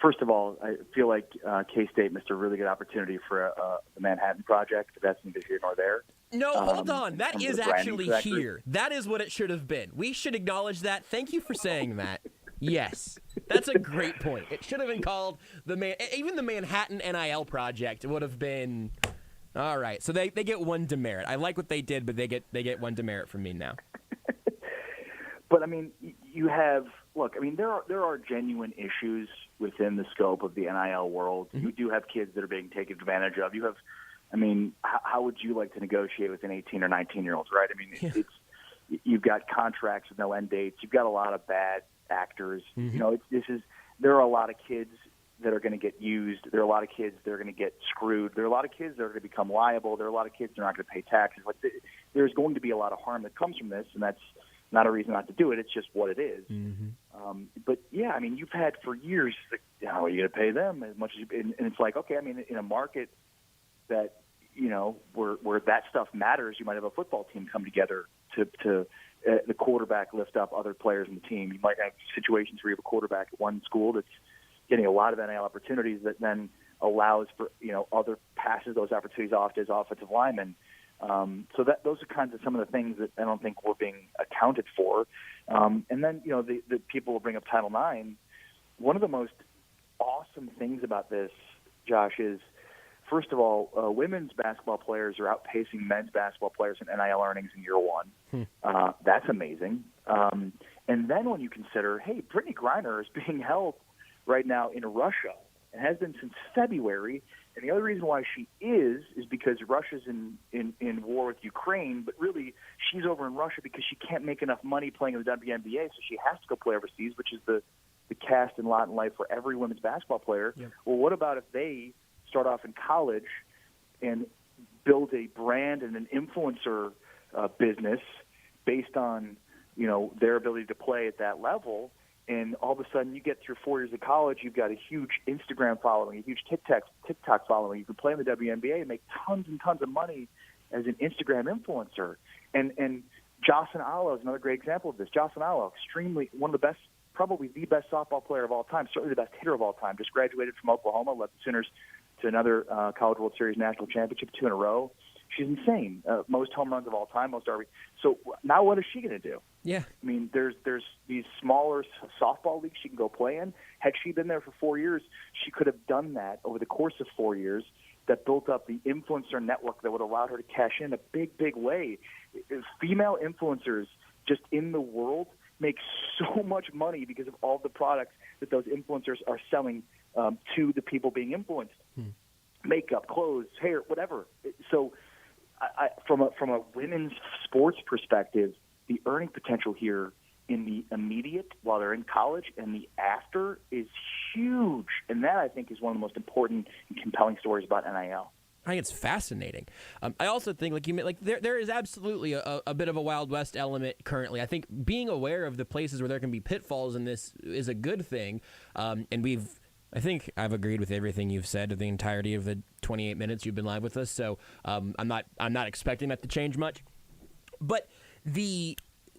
first of all, I feel like K-State missed a really good opportunity for the Manhattan Project, but that's neither here nor there. No, hold on. That is actually here. That is what it should have been. We should acknowledge that. Thank you for saying that. Yes, that's a great point. It should have been called even the Manhattan NIL Project would have been. All right, so they get one demerit. I like what they did, but they get one demerit from me now. But I mean, there are genuine issues within the scope of the NIL world. Mm-hmm. You do have kids that are being taken advantage of. You have, how would you like to negotiate with an 18 or 19-year-olds, right? I mean, you've got contracts with no end dates. You've got a lot of bad actors. Mm-hmm. There are a lot of kids that are going to get used. There are a lot of kids that are going to get screwed. There are a lot of kids that are going to become liable. There are a lot of kids that are not going to pay taxes. There's going to be a lot of harm that comes from this, and that's not a reason not to do it. It's just what it is. Mm-hmm. But yeah, I mean, you've had for years, how are you going to pay them as much as and it's like, okay, I mean, in a market that, where that stuff matters, you might have a football team come together to the quarterback lift up other players in the team. You might have situations where you have a quarterback at one school that's getting a lot of NIL opportunities that then allows for, other passes those opportunities off to his offensive linemen. So those are kinds of some of the things that I don't think were being accounted for. And then, the people will bring up Title IX. One of the most awesome things about this, Josh, is, first of all, women's basketball players are outpacing men's basketball players in NIL earnings in year one. That's amazing. And then when you consider, hey, Brittany Griner is being held right now in Russia and has been since February. And the other reason why she is because Russia's in war with Ukraine, but really she's over in Russia because she can't make enough money playing in the WNBA, so she has to go play overseas, which is the cast and lot in life for every women's basketball player. Yep. Well, what about if they start off in college and build a brand and an influencer business based on, their ability to play at that level? And all of a sudden, you get through 4 years of college, you've got a huge Instagram following, a huge TikTok following. You can play in the WNBA and make tons and tons of money as an Instagram influencer. And Jocelyn Allo is another great example of this. Jocelyn Allo, one of the best, probably the best softball player of all time, certainly the best hitter of all time. Just graduated from Oklahoma, led the Sooners to another College World Series national championship, 2 in a row. She's insane. Most home runs of all time, most RBI. So now what is she going to do? Yeah. I mean, there's these smaller softball leagues she can go play in. Had she been there for 4 years, she could have done that over the course of 4 years. That built up the influencer network that would allow her to cash in a big, big way. Female influencers just in the world make so much money because of all the products that those influencers are selling to the people being influenced. Makeup, clothes, hair, whatever. So from a women's sports perspective, the earning potential here in the immediate while they're in college and the after is huge. And that, I think, is one of the most important and compelling stories about NIL. I think it's fascinating. I also think, there is absolutely a bit of a Wild West element currently. I think being aware of the places where there can be pitfalls in this is a good thing. I think I've agreed with everything you've said the entirety of the 28 minutes you've been live with us. So I'm not expecting that to change much. But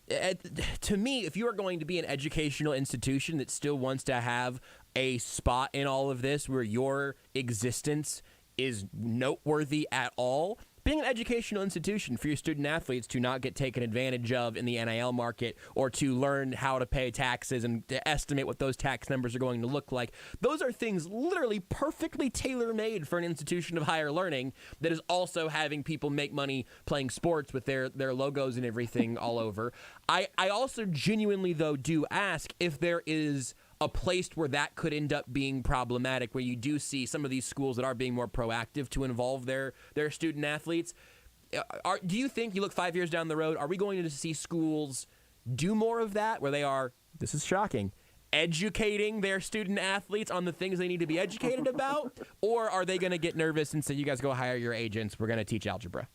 to me, if you are going to be an educational institution that still wants to have a spot in all of this where your existence is noteworthy at all, being an educational institution for your student athletes to not get taken advantage of in the NIL market or to learn how to pay taxes and to estimate what those tax numbers are going to look like, those are things literally perfectly tailor-made for an institution of higher learning that is also having people make money playing sports with their logos and everything all over. I also genuinely, though, do ask if there is a place where that could end up being problematic, where you do see some of these schools that are being more proactive to involve their student athletes. Do you think, you look 5 years down the road, are we going to see schools do more of that, where they are, this is shocking, educating their student athletes on the things they need to be educated about? Or are they going to get nervous and say, you guys go hire your agents, we're going to teach algebra?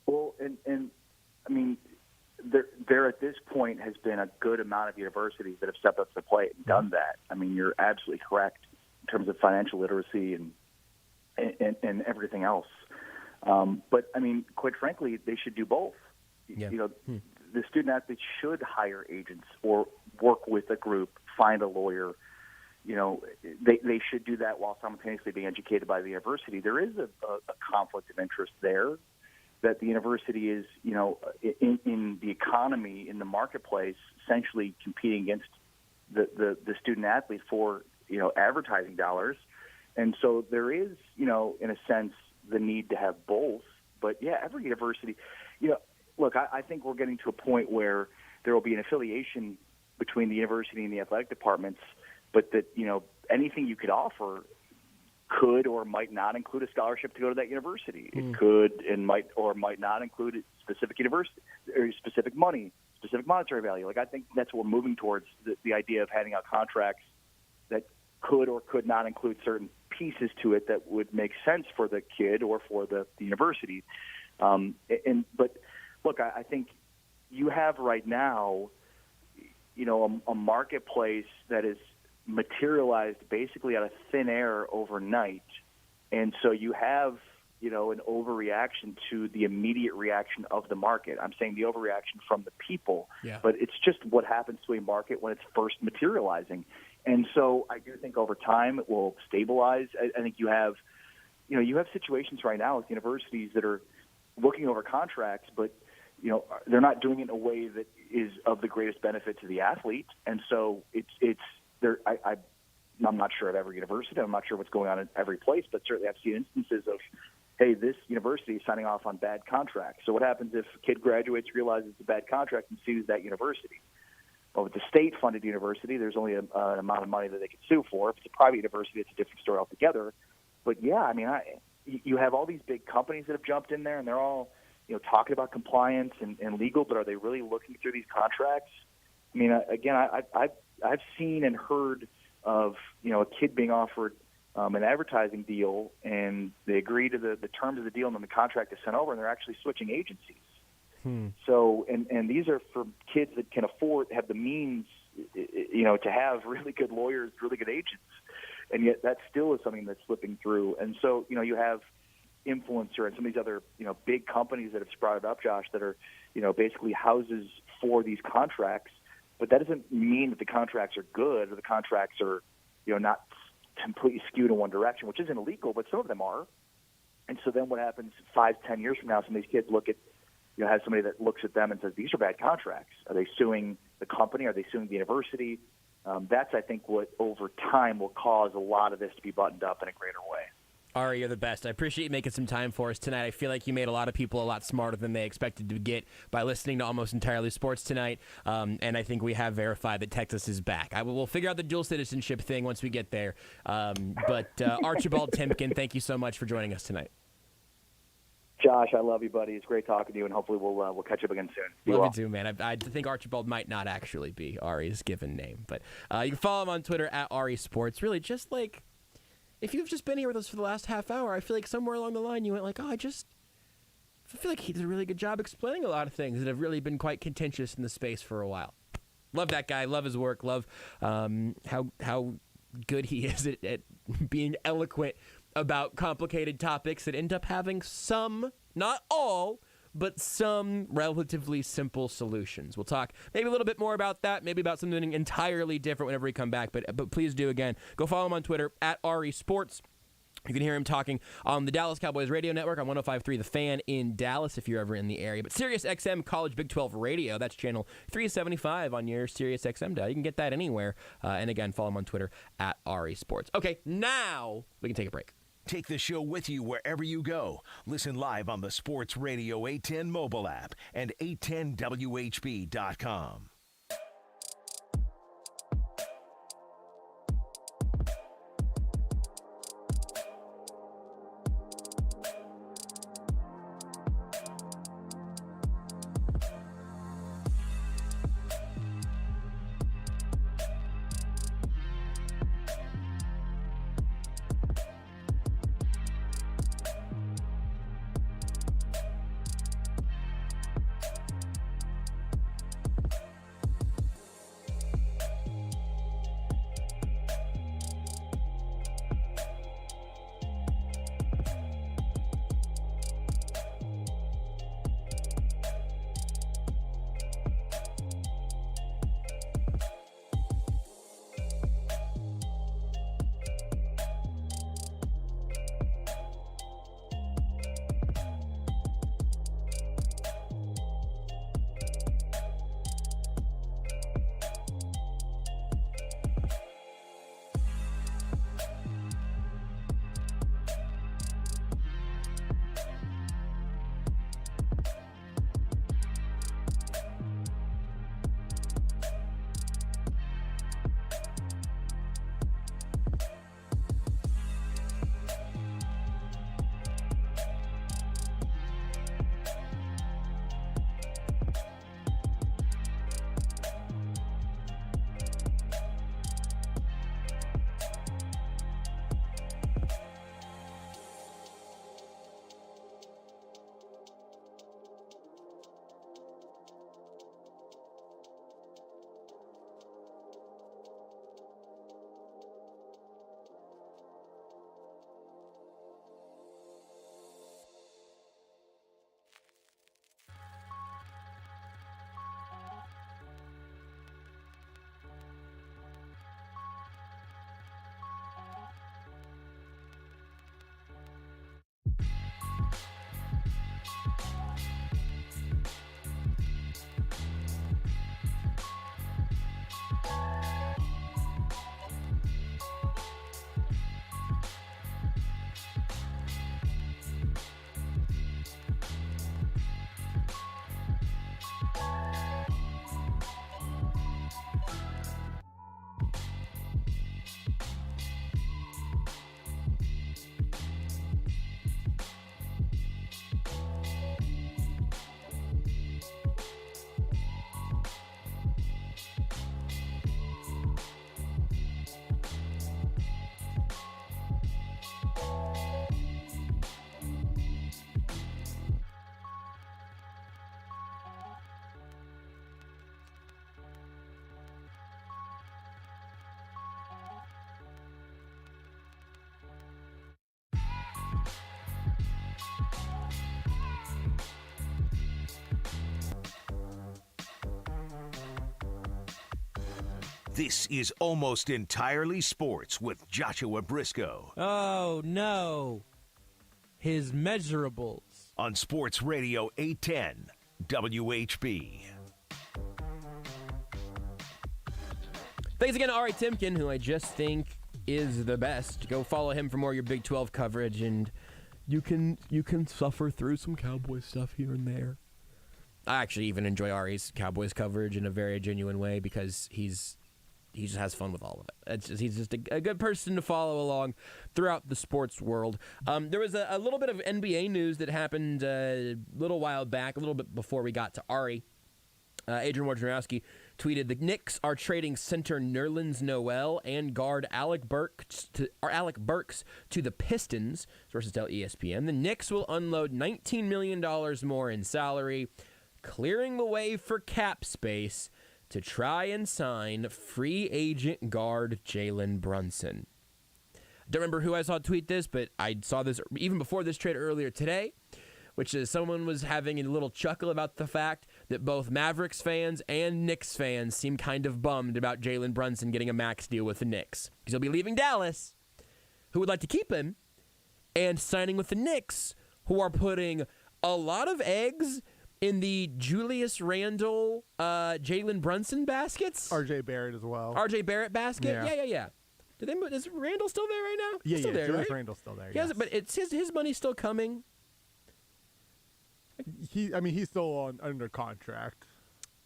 Well, and I mean, there at this point has been a good amount of universities that have stepped up to the plate and done that. I mean, you're absolutely correct in terms of financial literacy and everything else. But I mean, quite frankly, they should do both. Yeah. You know, the student athletes should hire agents or work with a group, find a lawyer. You know, they should do that while simultaneously being educated by the university. There is a conflict of interest there, that the university is, you know, in the economy, in the marketplace, essentially competing against the student athlete for, you know, advertising dollars. And so there is, you know, in a sense, the need to have both. But, yeah, every university, you know, look, I think we're getting to a point where there will be an affiliation between the university and the athletic departments, but that, you know, anything you could offer could or might not include a scholarship to go to that university. It could and might or might not include a specific university or specific money, specific monetary value. Like, I think that's what we're moving towards, the idea of handing out contracts that could or could not include certain pieces to it that would make sense for the kid or for the university. But look, I think you have right now, you know, a marketplace that is materialized basically out of thin air overnight. And so you have, you know, an overreaction to the immediate reaction of the market. I'm saying the overreaction from the people, but it's just what happens to a market when it's first materializing. And so I do think over time it will stabilize. I think you have situations right now with universities that are looking over contracts, but, you know, they're not doing it in a way that is of the greatest benefit to the athlete. And so I'm not sure of every university. I'm not sure what's going on in every place, but certainly I've seen instances of, hey, this university is signing off on bad contracts. So what happens if a kid graduates, realizes it's a bad contract, and sues that university? Well, with the state-funded university, there's only an amount of money that they can sue for. If it's a private university, it's a different story altogether. But, yeah, I mean, you have all these big companies that have jumped in there, and they're all, you know, talking about compliance and legal, but are they really looking through these contracts? I mean, again, I've seen and heard of, you know, a kid being offered an advertising deal, and they agree to the terms of the deal, and then the contract is sent over, and they're actually switching agencies. So, and these are for kids that can afford, have the means, you know, to have really good lawyers, really good agents, and yet that still is something that's slipping through. And so, you know, you have influencer and some of these other, you know, big companies that have sprouted up, Josh, that are, you know, basically houses for these contracts. But that doesn't mean that the contracts are good or the contracts are, you know, not completely skewed in one direction, which isn't illegal, but some of them are. And so then what happens 5-10 years from now, some of these kids look at, you know, have somebody that looks at them and says, these are bad contracts. Are they suing the company? Are they suing the university? That's, I think, what over time will cause a lot of this to be buttoned up in a greater way. Ari, you're the best. I appreciate you making some time for us tonight. I feel like you made a lot of people a lot smarter than they expected to get by listening to Almost Entirely Sports tonight. And I think we have verified that Texas is back. We'll figure out the dual citizenship thing once we get there. But Archibald Temkin, thank you so much for joining us tonight. Josh, Josh, I love you, buddy. It's great talking to you, and hopefully we'll catch up again soon. Love you too, man. I think Archibald might not actually be Ari's given name, but you can follow him on Twitter at Ari Sports. Really, just like if you've just been here with us for the last half hour, I feel like somewhere along the line you went like, I feel like he did a really good job explaining a lot of things that have really been quite contentious in the space for a while. Love that guy. Love his work. Love how good he is at being eloquent about complicated topics that end up having some, not all, but some relatively simple solutions. We'll talk maybe a little bit more about that, maybe about something entirely different whenever we come back. But please do, again, go follow him on Twitter at Ari Sports. You can hear him talking on the Dallas Cowboys radio network on 105.3 The Fan in Dallas if you're ever in the area. But Sirius XM College Big 12 Radio, that's channel 375 on your Sirius XM dial. You can get that anywhere. And again, follow him on Twitter at Ari Sports. Okay, now we can take a break. Take the show with you wherever you go. Listen live on the Sports Radio 810 mobile app and 810WHB.com. This is Almost Entirely Sports with Joshua Brisco. Oh, no. His measurables. On Sports Radio 810 WHB. Thanks again to Ari Temkin, who I just think is the best. Go follow him for more of your Big 12 coverage, and you can suffer through some Cowboys stuff here and there. I actually even enjoy Ari's Cowboys coverage in a very genuine way because he's he just has fun with all of it. He's just a good person to follow along throughout the sports world. There was a little bit of NBA news that happened a little while back, a little bit before we got to Ari. Adrian Wojnarowski tweeted, the Knicks are trading center Nerlens Noel and guard Alec Burks to the Pistons, sources tell ESPN. The Knicks will unload $19 million more in salary, clearing the way for cap space to try and sign free agent guard Jalen Brunson. Don't remember who I saw tweet this, but I saw this even before this trade earlier today, which is someone was having a little chuckle about the fact that both Mavericks fans and Knicks fans seem kind of bummed about Jalen Brunson getting a max deal with the Knicks, because he'll be leaving Dallas, who would like to keep him, and signing with the Knicks, who are putting a lot of eggs in the Julius Randle, Jalen Brunson baskets. RJ Barrett as well. RJ Barrett basket? Yeah. Is Randle still there right now? Yeah, still there, Julius right? Randle's still there, Yes. But it's his money's still coming. He's still under contract.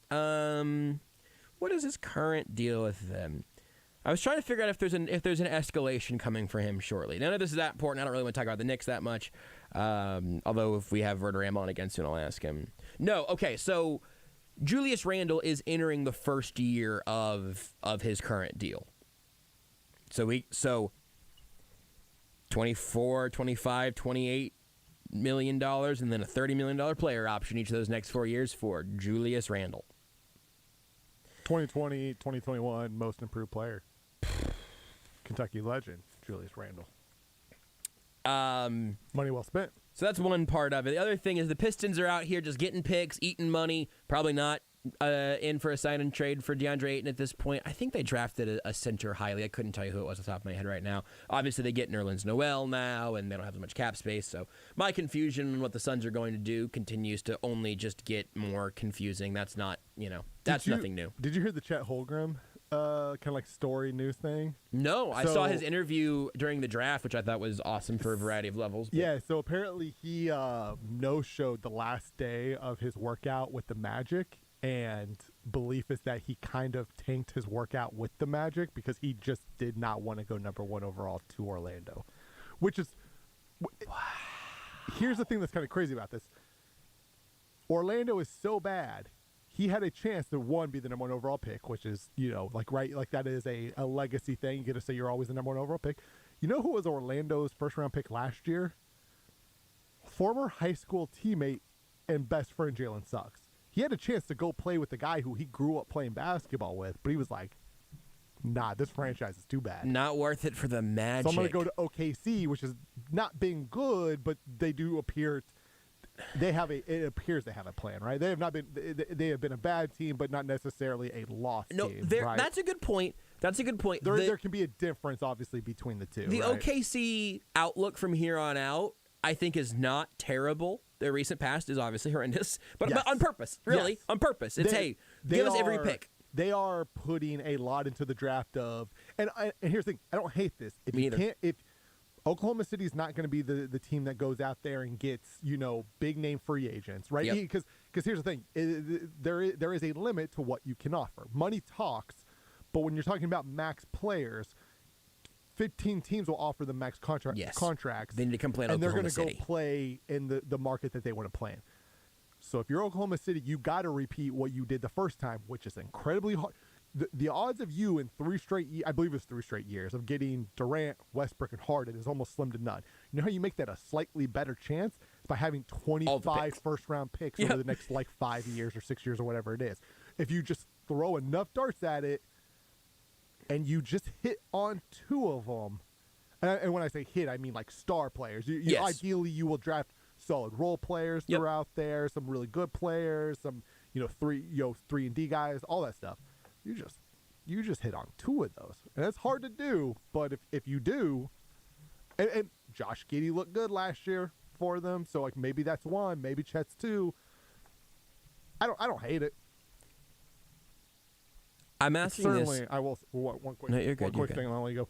What is his current deal with them? I was trying to figure out if there's an escalation coming for him shortly. None of this is that important. I don't really want to talk about the Knicks that much. Although if we have Werder Ram on again soon, I'll ask him. No, okay. So Julius Randle is entering the first year of his current deal. So 24, 25, 28 million dollars, and then a $30 million player option each of those next 4 years for Julius Randle. 2020, 2021 most improved player. Kentucky legend, Julius Randle. Money well spent. So that's one part of it. The other thing is the Pistons are out here just getting picks, eating money, probably not in for a sign and trade for DeAndre Ayton at this point. I think they drafted a center highly. I couldn't tell you who it was off the top of my head right now. Obviously, they get Nerlens Noel now, and they don't have as much cap space. So my confusion on what the Suns are going to do continues to only just get more confusing. That's not, that's nothing new. Did you hear the Chet Holmgren kind of like story news thing? No, I saw his interview during the draft, which I thought was awesome for a variety of levels. But. Yeah, so apparently he no-showed the last day of his workout with the Magic. And belief is that he kind of tanked his workout with the Magic because he just did not want to go number 1 overall to Orlando. Which is... Here's the thing that's kind of crazy about this. Orlando is so bad. He had a chance to, one, be the number 1 overall pick, which is, that is a legacy thing. You get to say you're always the number 1 overall pick. You know who was Orlando's first-round pick last year? Former high school teammate and best friend Jalen Suggs. He had a chance to go play with the guy who he grew up playing basketball with, but he was like, nah, this franchise is too bad. Not worth it for the Magic. So I'm going to go to OKC, which is not being good, but they do appear it appears they have a plan, right? They have been a bad team, but not necessarily a lost team. Right? That's a good point. There can be a difference, obviously, between the two. The right? OKC outlook from here on out, I think, is not terrible. Their recent past is obviously horrendous, but on purpose, really, on purpose. It's, give us every pick. They are putting a lot into the draft of, and here's the thing, I don't hate this. If Oklahoma City is not going to be the team that goes out there and gets, big name free agents, right? Because here's the thing, there is a limit to what you can offer. Money talks, but when you're talking about max players, 15 teams will offer them max contracts. They need to come play in and Oklahoma they're City. going to go play in the market that they want to play in. So if you're Oklahoma City, you got to repeat what you did the first time, which is incredibly hard. The odds of you in 3 straight I believe it's 3 straight years of getting Durant, Westbrook, and Harden is almost slim to none. You know how you make that a slightly better chance? It's by having 25 first-round picks over the next 5 years or 6 years or whatever it is. If you just throw enough darts at it, and you just hit on 2 of them, and when I say hit, I mean like star players. Ideally, you will draft solid role players throughout there, some really good players, some 3-and-D guys, all that stuff. You just hit on 2 of those, and that's hard to do. But if you do, and Josh Giddey looked good last year for them, so maybe that's 1, maybe Chet's 2. I don't hate it. I'm asking certainly, I will. One quick thing, and I'll let you go.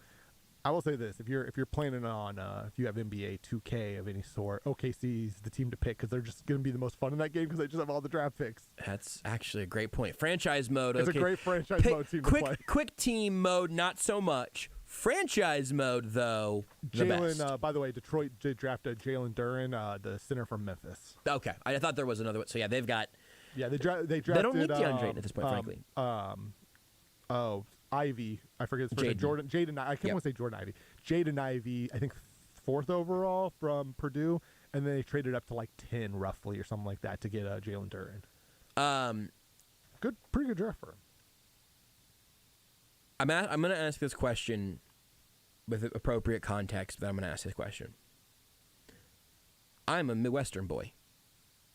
I will say this: if you're planning on if you have NBA 2K of any sort, OKC's the team to pick because they're just going to be the most fun in that game because they just have all the draft picks. That's actually a great point. Franchise mode. It's okay. a great franchise mode team to play. Quick team mode, not so much. Franchise mode, though, the best. Jalen, by the way, Detroit did draft Jalen Duren, the center from Memphis. Okay, I thought there was another one. So yeah, they've got. Yeah, they drafted. They don't need DeAndre Ayton at this point, frankly. Ivy, I forget his first name. Jaden. I can't want to say Jordan Ivy. Jaden Ivy, I think 4th overall from Purdue, and then they traded up to like 10 roughly or something like that to get Jalen Duren. Pretty good draft for him. I'm going to ask this question with appropriate context, but I'm going to ask this question. I'm a Midwestern boy.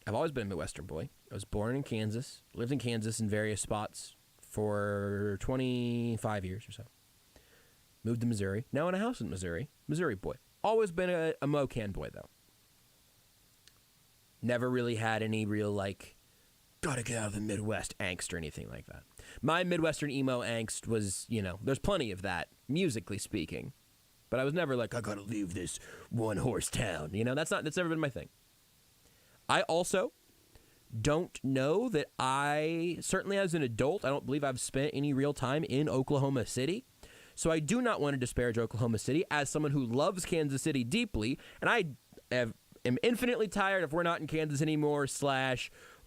I've always been a Midwestern boy. I was born in Kansas, lived in Kansas in various spots for 25 years or so. Moved to Missouri. Now in a house in Missouri. Missouri boy. Always been a Mocan boy, though. Never really had any real, gotta get out of the Midwest angst or anything like that. My Midwestern emo angst was, there's plenty of that, musically speaking. But I was never like, I gotta leave this one-horse town. That's never been my thing. I also don't know that certainly as an adult, I don't believe I've spent any real time in Oklahoma City. So I do not want to disparage Oklahoma City as someone who loves Kansas City deeply. And I am infinitely tired if we're not in Kansas anymore /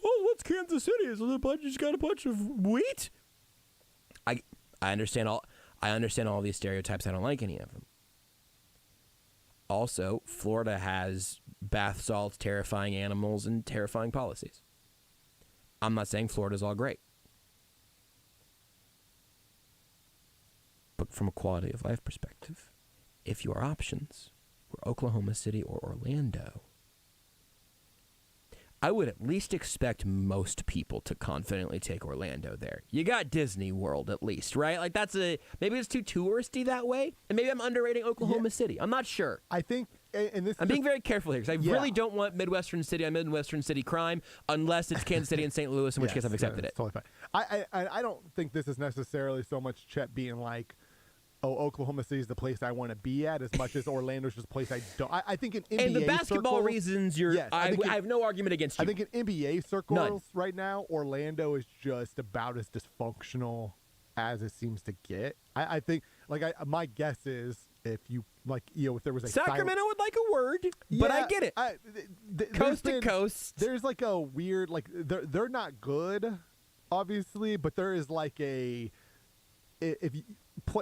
what's Kansas City? Is it just got a bunch of wheat? I understand all these stereotypes. I don't like any of them. Also, Florida has bath salts, terrifying animals, and terrifying policies. I'm not saying Florida's all great. But from a quality of life perspective, if your options were Oklahoma City or Orlando, I would at least expect most people to confidently take Orlando there. You got Disney World at least, right? Maybe it's too touristy that way, and maybe I'm underrating Oklahoma City. I'm not sure. I think, and I'm being very careful here because I really don't want Midwestern City crime unless it's Kansas City and St. Louis, in which case I've accepted it. Totally fine. I don't think this is necessarily so much Chet being like, Oklahoma City is the place I want to be at as much as Orlando's just a place I don't. I think in NBA and the basketball circles, reasons, I have no argument against you. I think in NBA circles right now, Orlando is just about as dysfunctional as it seems to get. I think, my guess is if you, if there was a Sacramento would like a word, but I get it. Coast to coast. There's a weird, they're not good, obviously, but there is if you.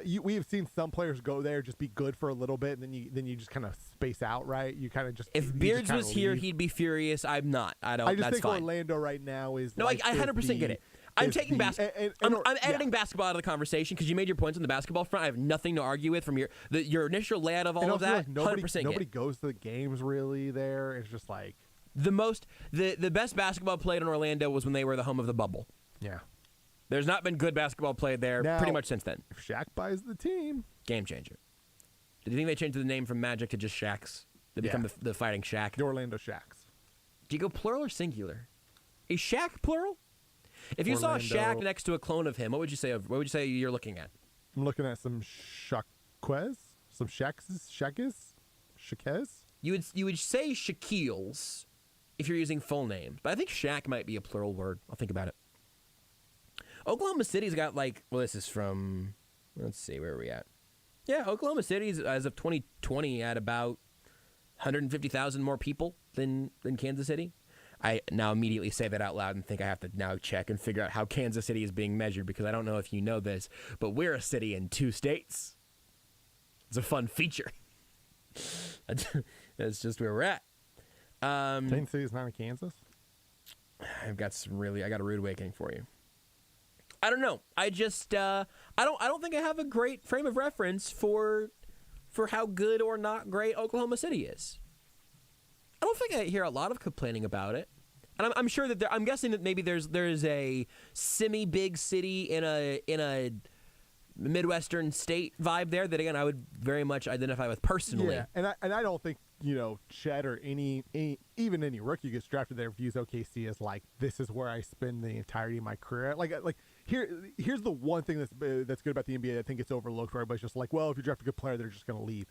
We have seen some players go there, just be good for a little bit, and then you just kind of space out, right? You kind of just. If Beards was here, he'd be furious. I'm not. I don't. I just that's think fine. Orlando right now is. No, I 100% get it. I'm taking basketball. I'm editing basketball out of the conversation because you made your points on the basketball front. I have nothing to argue with from your initial layout of all of that. 100%. Nobody goes to the games really there. It's just the best basketball played in Orlando was when they were the home of the bubble. Yeah. There's not been good basketball played there pretty much since then. If Shaq buys the team. Game changer. Do you think they changed the name from Magic to just Shaqs? They become the Fighting Shaq? The Orlando Shaqs. Do you go plural or singular? Is Shaq plural? If you saw a Shaq next to a clone of him, what would you say you're looking at? I'm looking at some Shaquez, some Shaqes. You would say Shaquille's if you're using full names, but I think Shaq might be a plural word. I'll think about it. Oklahoma City's got this is from, let's see, where are we at? Yeah, Oklahoma City's, as of 2020, at about 150,000 more people than Kansas City. I now immediately say that out loud and think I have to now check and figure out how Kansas City is being measured because I don't know if you know this, but we're a city in 2 states. It's a fun feature. That's just where we're at. Kansas City's not in Kansas? I got a rude awakening for you. I don't know. I just I don't think I have a great frame of reference for how good or not great Oklahoma City is. I don't think I hear a lot of complaining about it, and I'm sure that I'm guessing that maybe there's a semi-big city in a Midwestern state vibe there that again I would very much identify with personally. Yeah, and I don't think Chet or even any rookie gets drafted there views OKC as like, this is where I spend the entirety of my career. Here's the one thing that's good about the NBA. I think it's overlooked, where everybody's just like, well, if you draft a good player, they're just going to leave.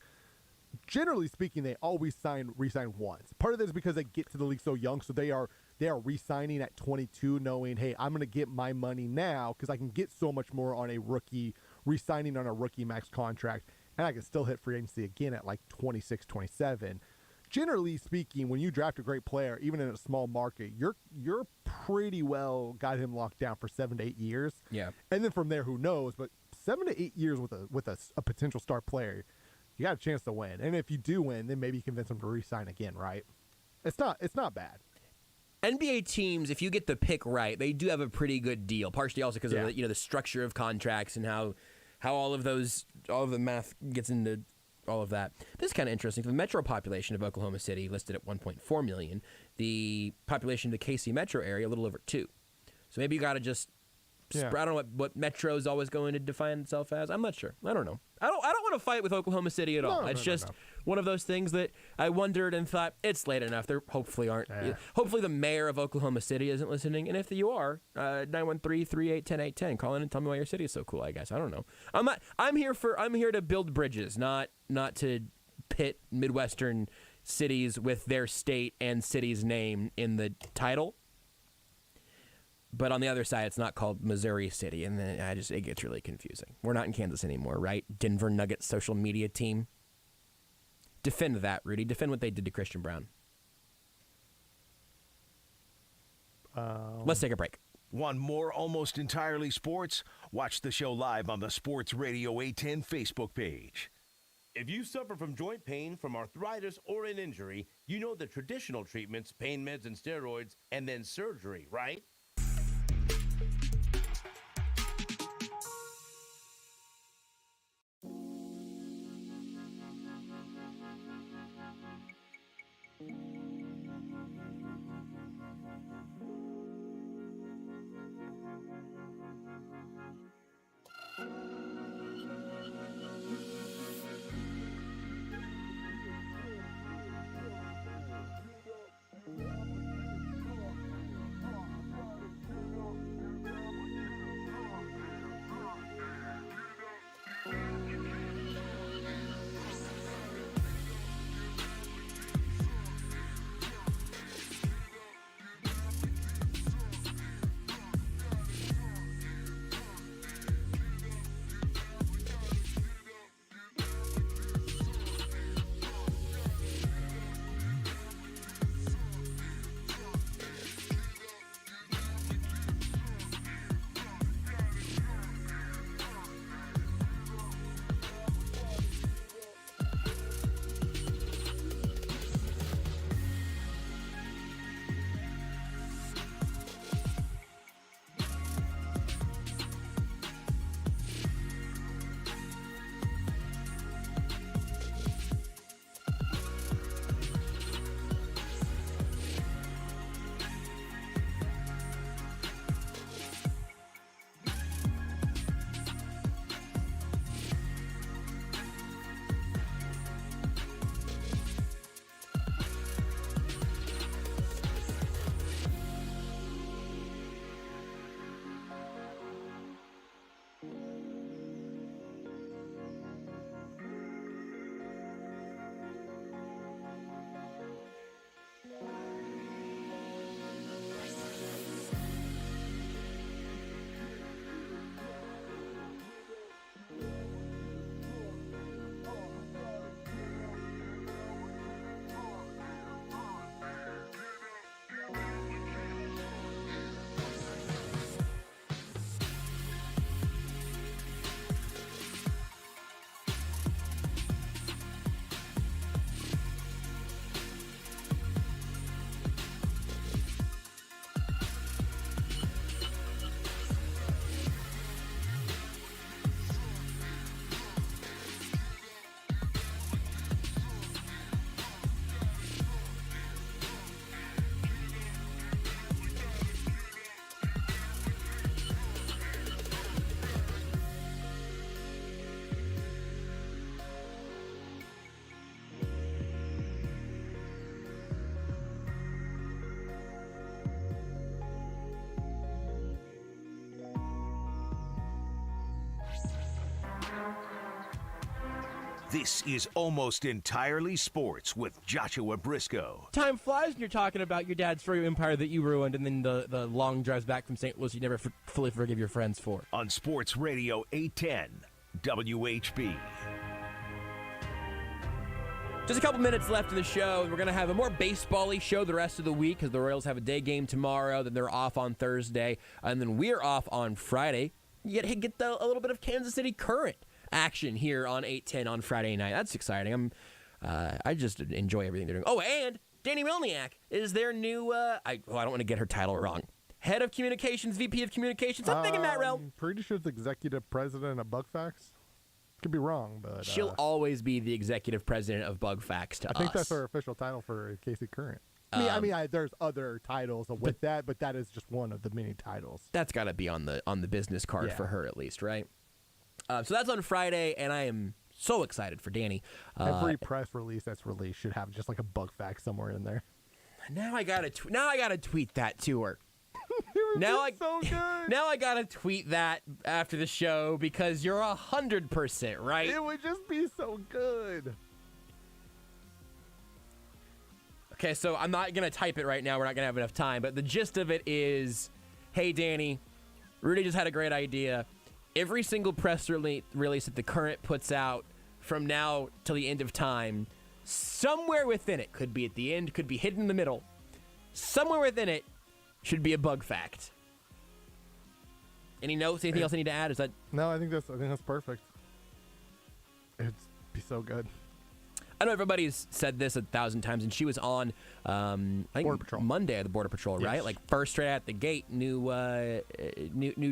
Generally speaking, they always re-sign once. Part of this is because they get to the league so young, so they are re-signing at 22, knowing, hey, I'm going to get my money now because I can get so much more on a rookie, re-signing on a rookie max contract, and I can still hit free agency again at like 26, 27. Generally speaking, when you draft a great player, even in a small market, you're pretty well got him locked down for 7 to 8 years. Yeah. And then from there, who knows? But 7 to 8 years with a potential star player, you got a chance to win. And if you do win, then maybe you convince them to re-sign again, right? It's not bad. NBA teams, if you get the pick right, they do have a pretty good deal. Partially also because of the structure of contracts and how all of the math gets into all of that. This is kind of interesting. The metro population of Oklahoma City listed at 1.4 million. The population of the KC metro area a little over 2. So maybe you got to just. I don't know what metro is always going to define itself as. I'm not sure. I don't know. I don't want to fight with Oklahoma City at all. It's just one of those things that I wondered and thought it's late enough. There hopefully aren't. Hopefully the mayor of Oklahoma City isn't listening. And if you are, 913-3810810. Call in and tell me why your city is so cool. I guess I don't know. I'm here to build bridges, not to pit Midwestern cities with their state and city's name in the title. But on the other side, it's not called Missouri City, and then it gets really confusing. We're not in Kansas anymore, right? Denver Nuggets social media team. Defend that, Rudy. Defend what they did to Christian Brown. Let's take a break. Want more Almost Entirely Sports? Watch the show live on the Sports Radio 810 Facebook page. If you suffer from joint pain, from arthritis, or an injury, you know the traditional treatments, pain meds and steroids, and then surgery, right? This is Almost Entirely Sports with Joshua Brisco. Time flies when you're talking about your dad's furry empire that you ruined, and then the long drives back from St. Louis you never fully forgive your friends for. On Sports Radio 810 WHB. Just a couple minutes left in the show, and we're going to have a more baseball-y show the rest of the week because the Royals have a day game tomorrow, then they're off on Thursday, and then we're off on Friday. You get a little bit of Kansas City Current action here on 810 on Friday night. That's exciting. I just enjoy everything they're doing. Oh, and Danny Melniak is their new, I don't want to get her title wrong, head of communications, VP of communications, something in that realm. I'm pretty sure it's executive president of Bugfax. Could be wrong, but she'll always be the executive president of Bugfax to us. I think that's her official title for KC Current. There's other titles with that, but that is just one of the many titles. That's got to be on the business card for her at least, right? So that's on Friday, and I am so excited for Danny. Every press release that's released should have just like a Bugfax somewhere in there. Now I gotta tweet that to her. Now I gotta tweet that after the show because you're 100% right. It would just be so good. Okay, so I'm not gonna type it right now. We're not gonna have enough time. But the gist of it is, hey Danny, Rudy just had a great idea. Every single press release that the Current puts out from now till the end of time, somewhere within it, could be at the end, could be hidden in the middle, somewhere within it should be a bug fact. Any notes? Anything else I need to add? Is that no? I think that's perfect. It'd be so good. I know everybody's said this 1,000 times, and she was on I think Border Patrol. Monday at the Border Patrol, Yes. right? Like first straight out the gate, new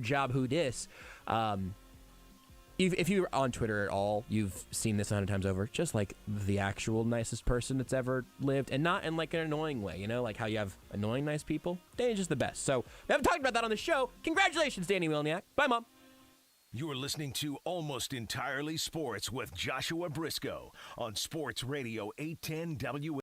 job. Who dis? If you're on Twitter at all, you've seen this 100 times over. Just like the actual nicest person that's ever lived, and not in like an annoying way. You know, like how you have annoying nice people. Danny's just the best. So we haven't talked about that on the show. Congratulations, Danny Melniak. Bye, Mom. You're listening to Almost Entirely Sports with Joshua Brisco on Sports Radio 810 WHB.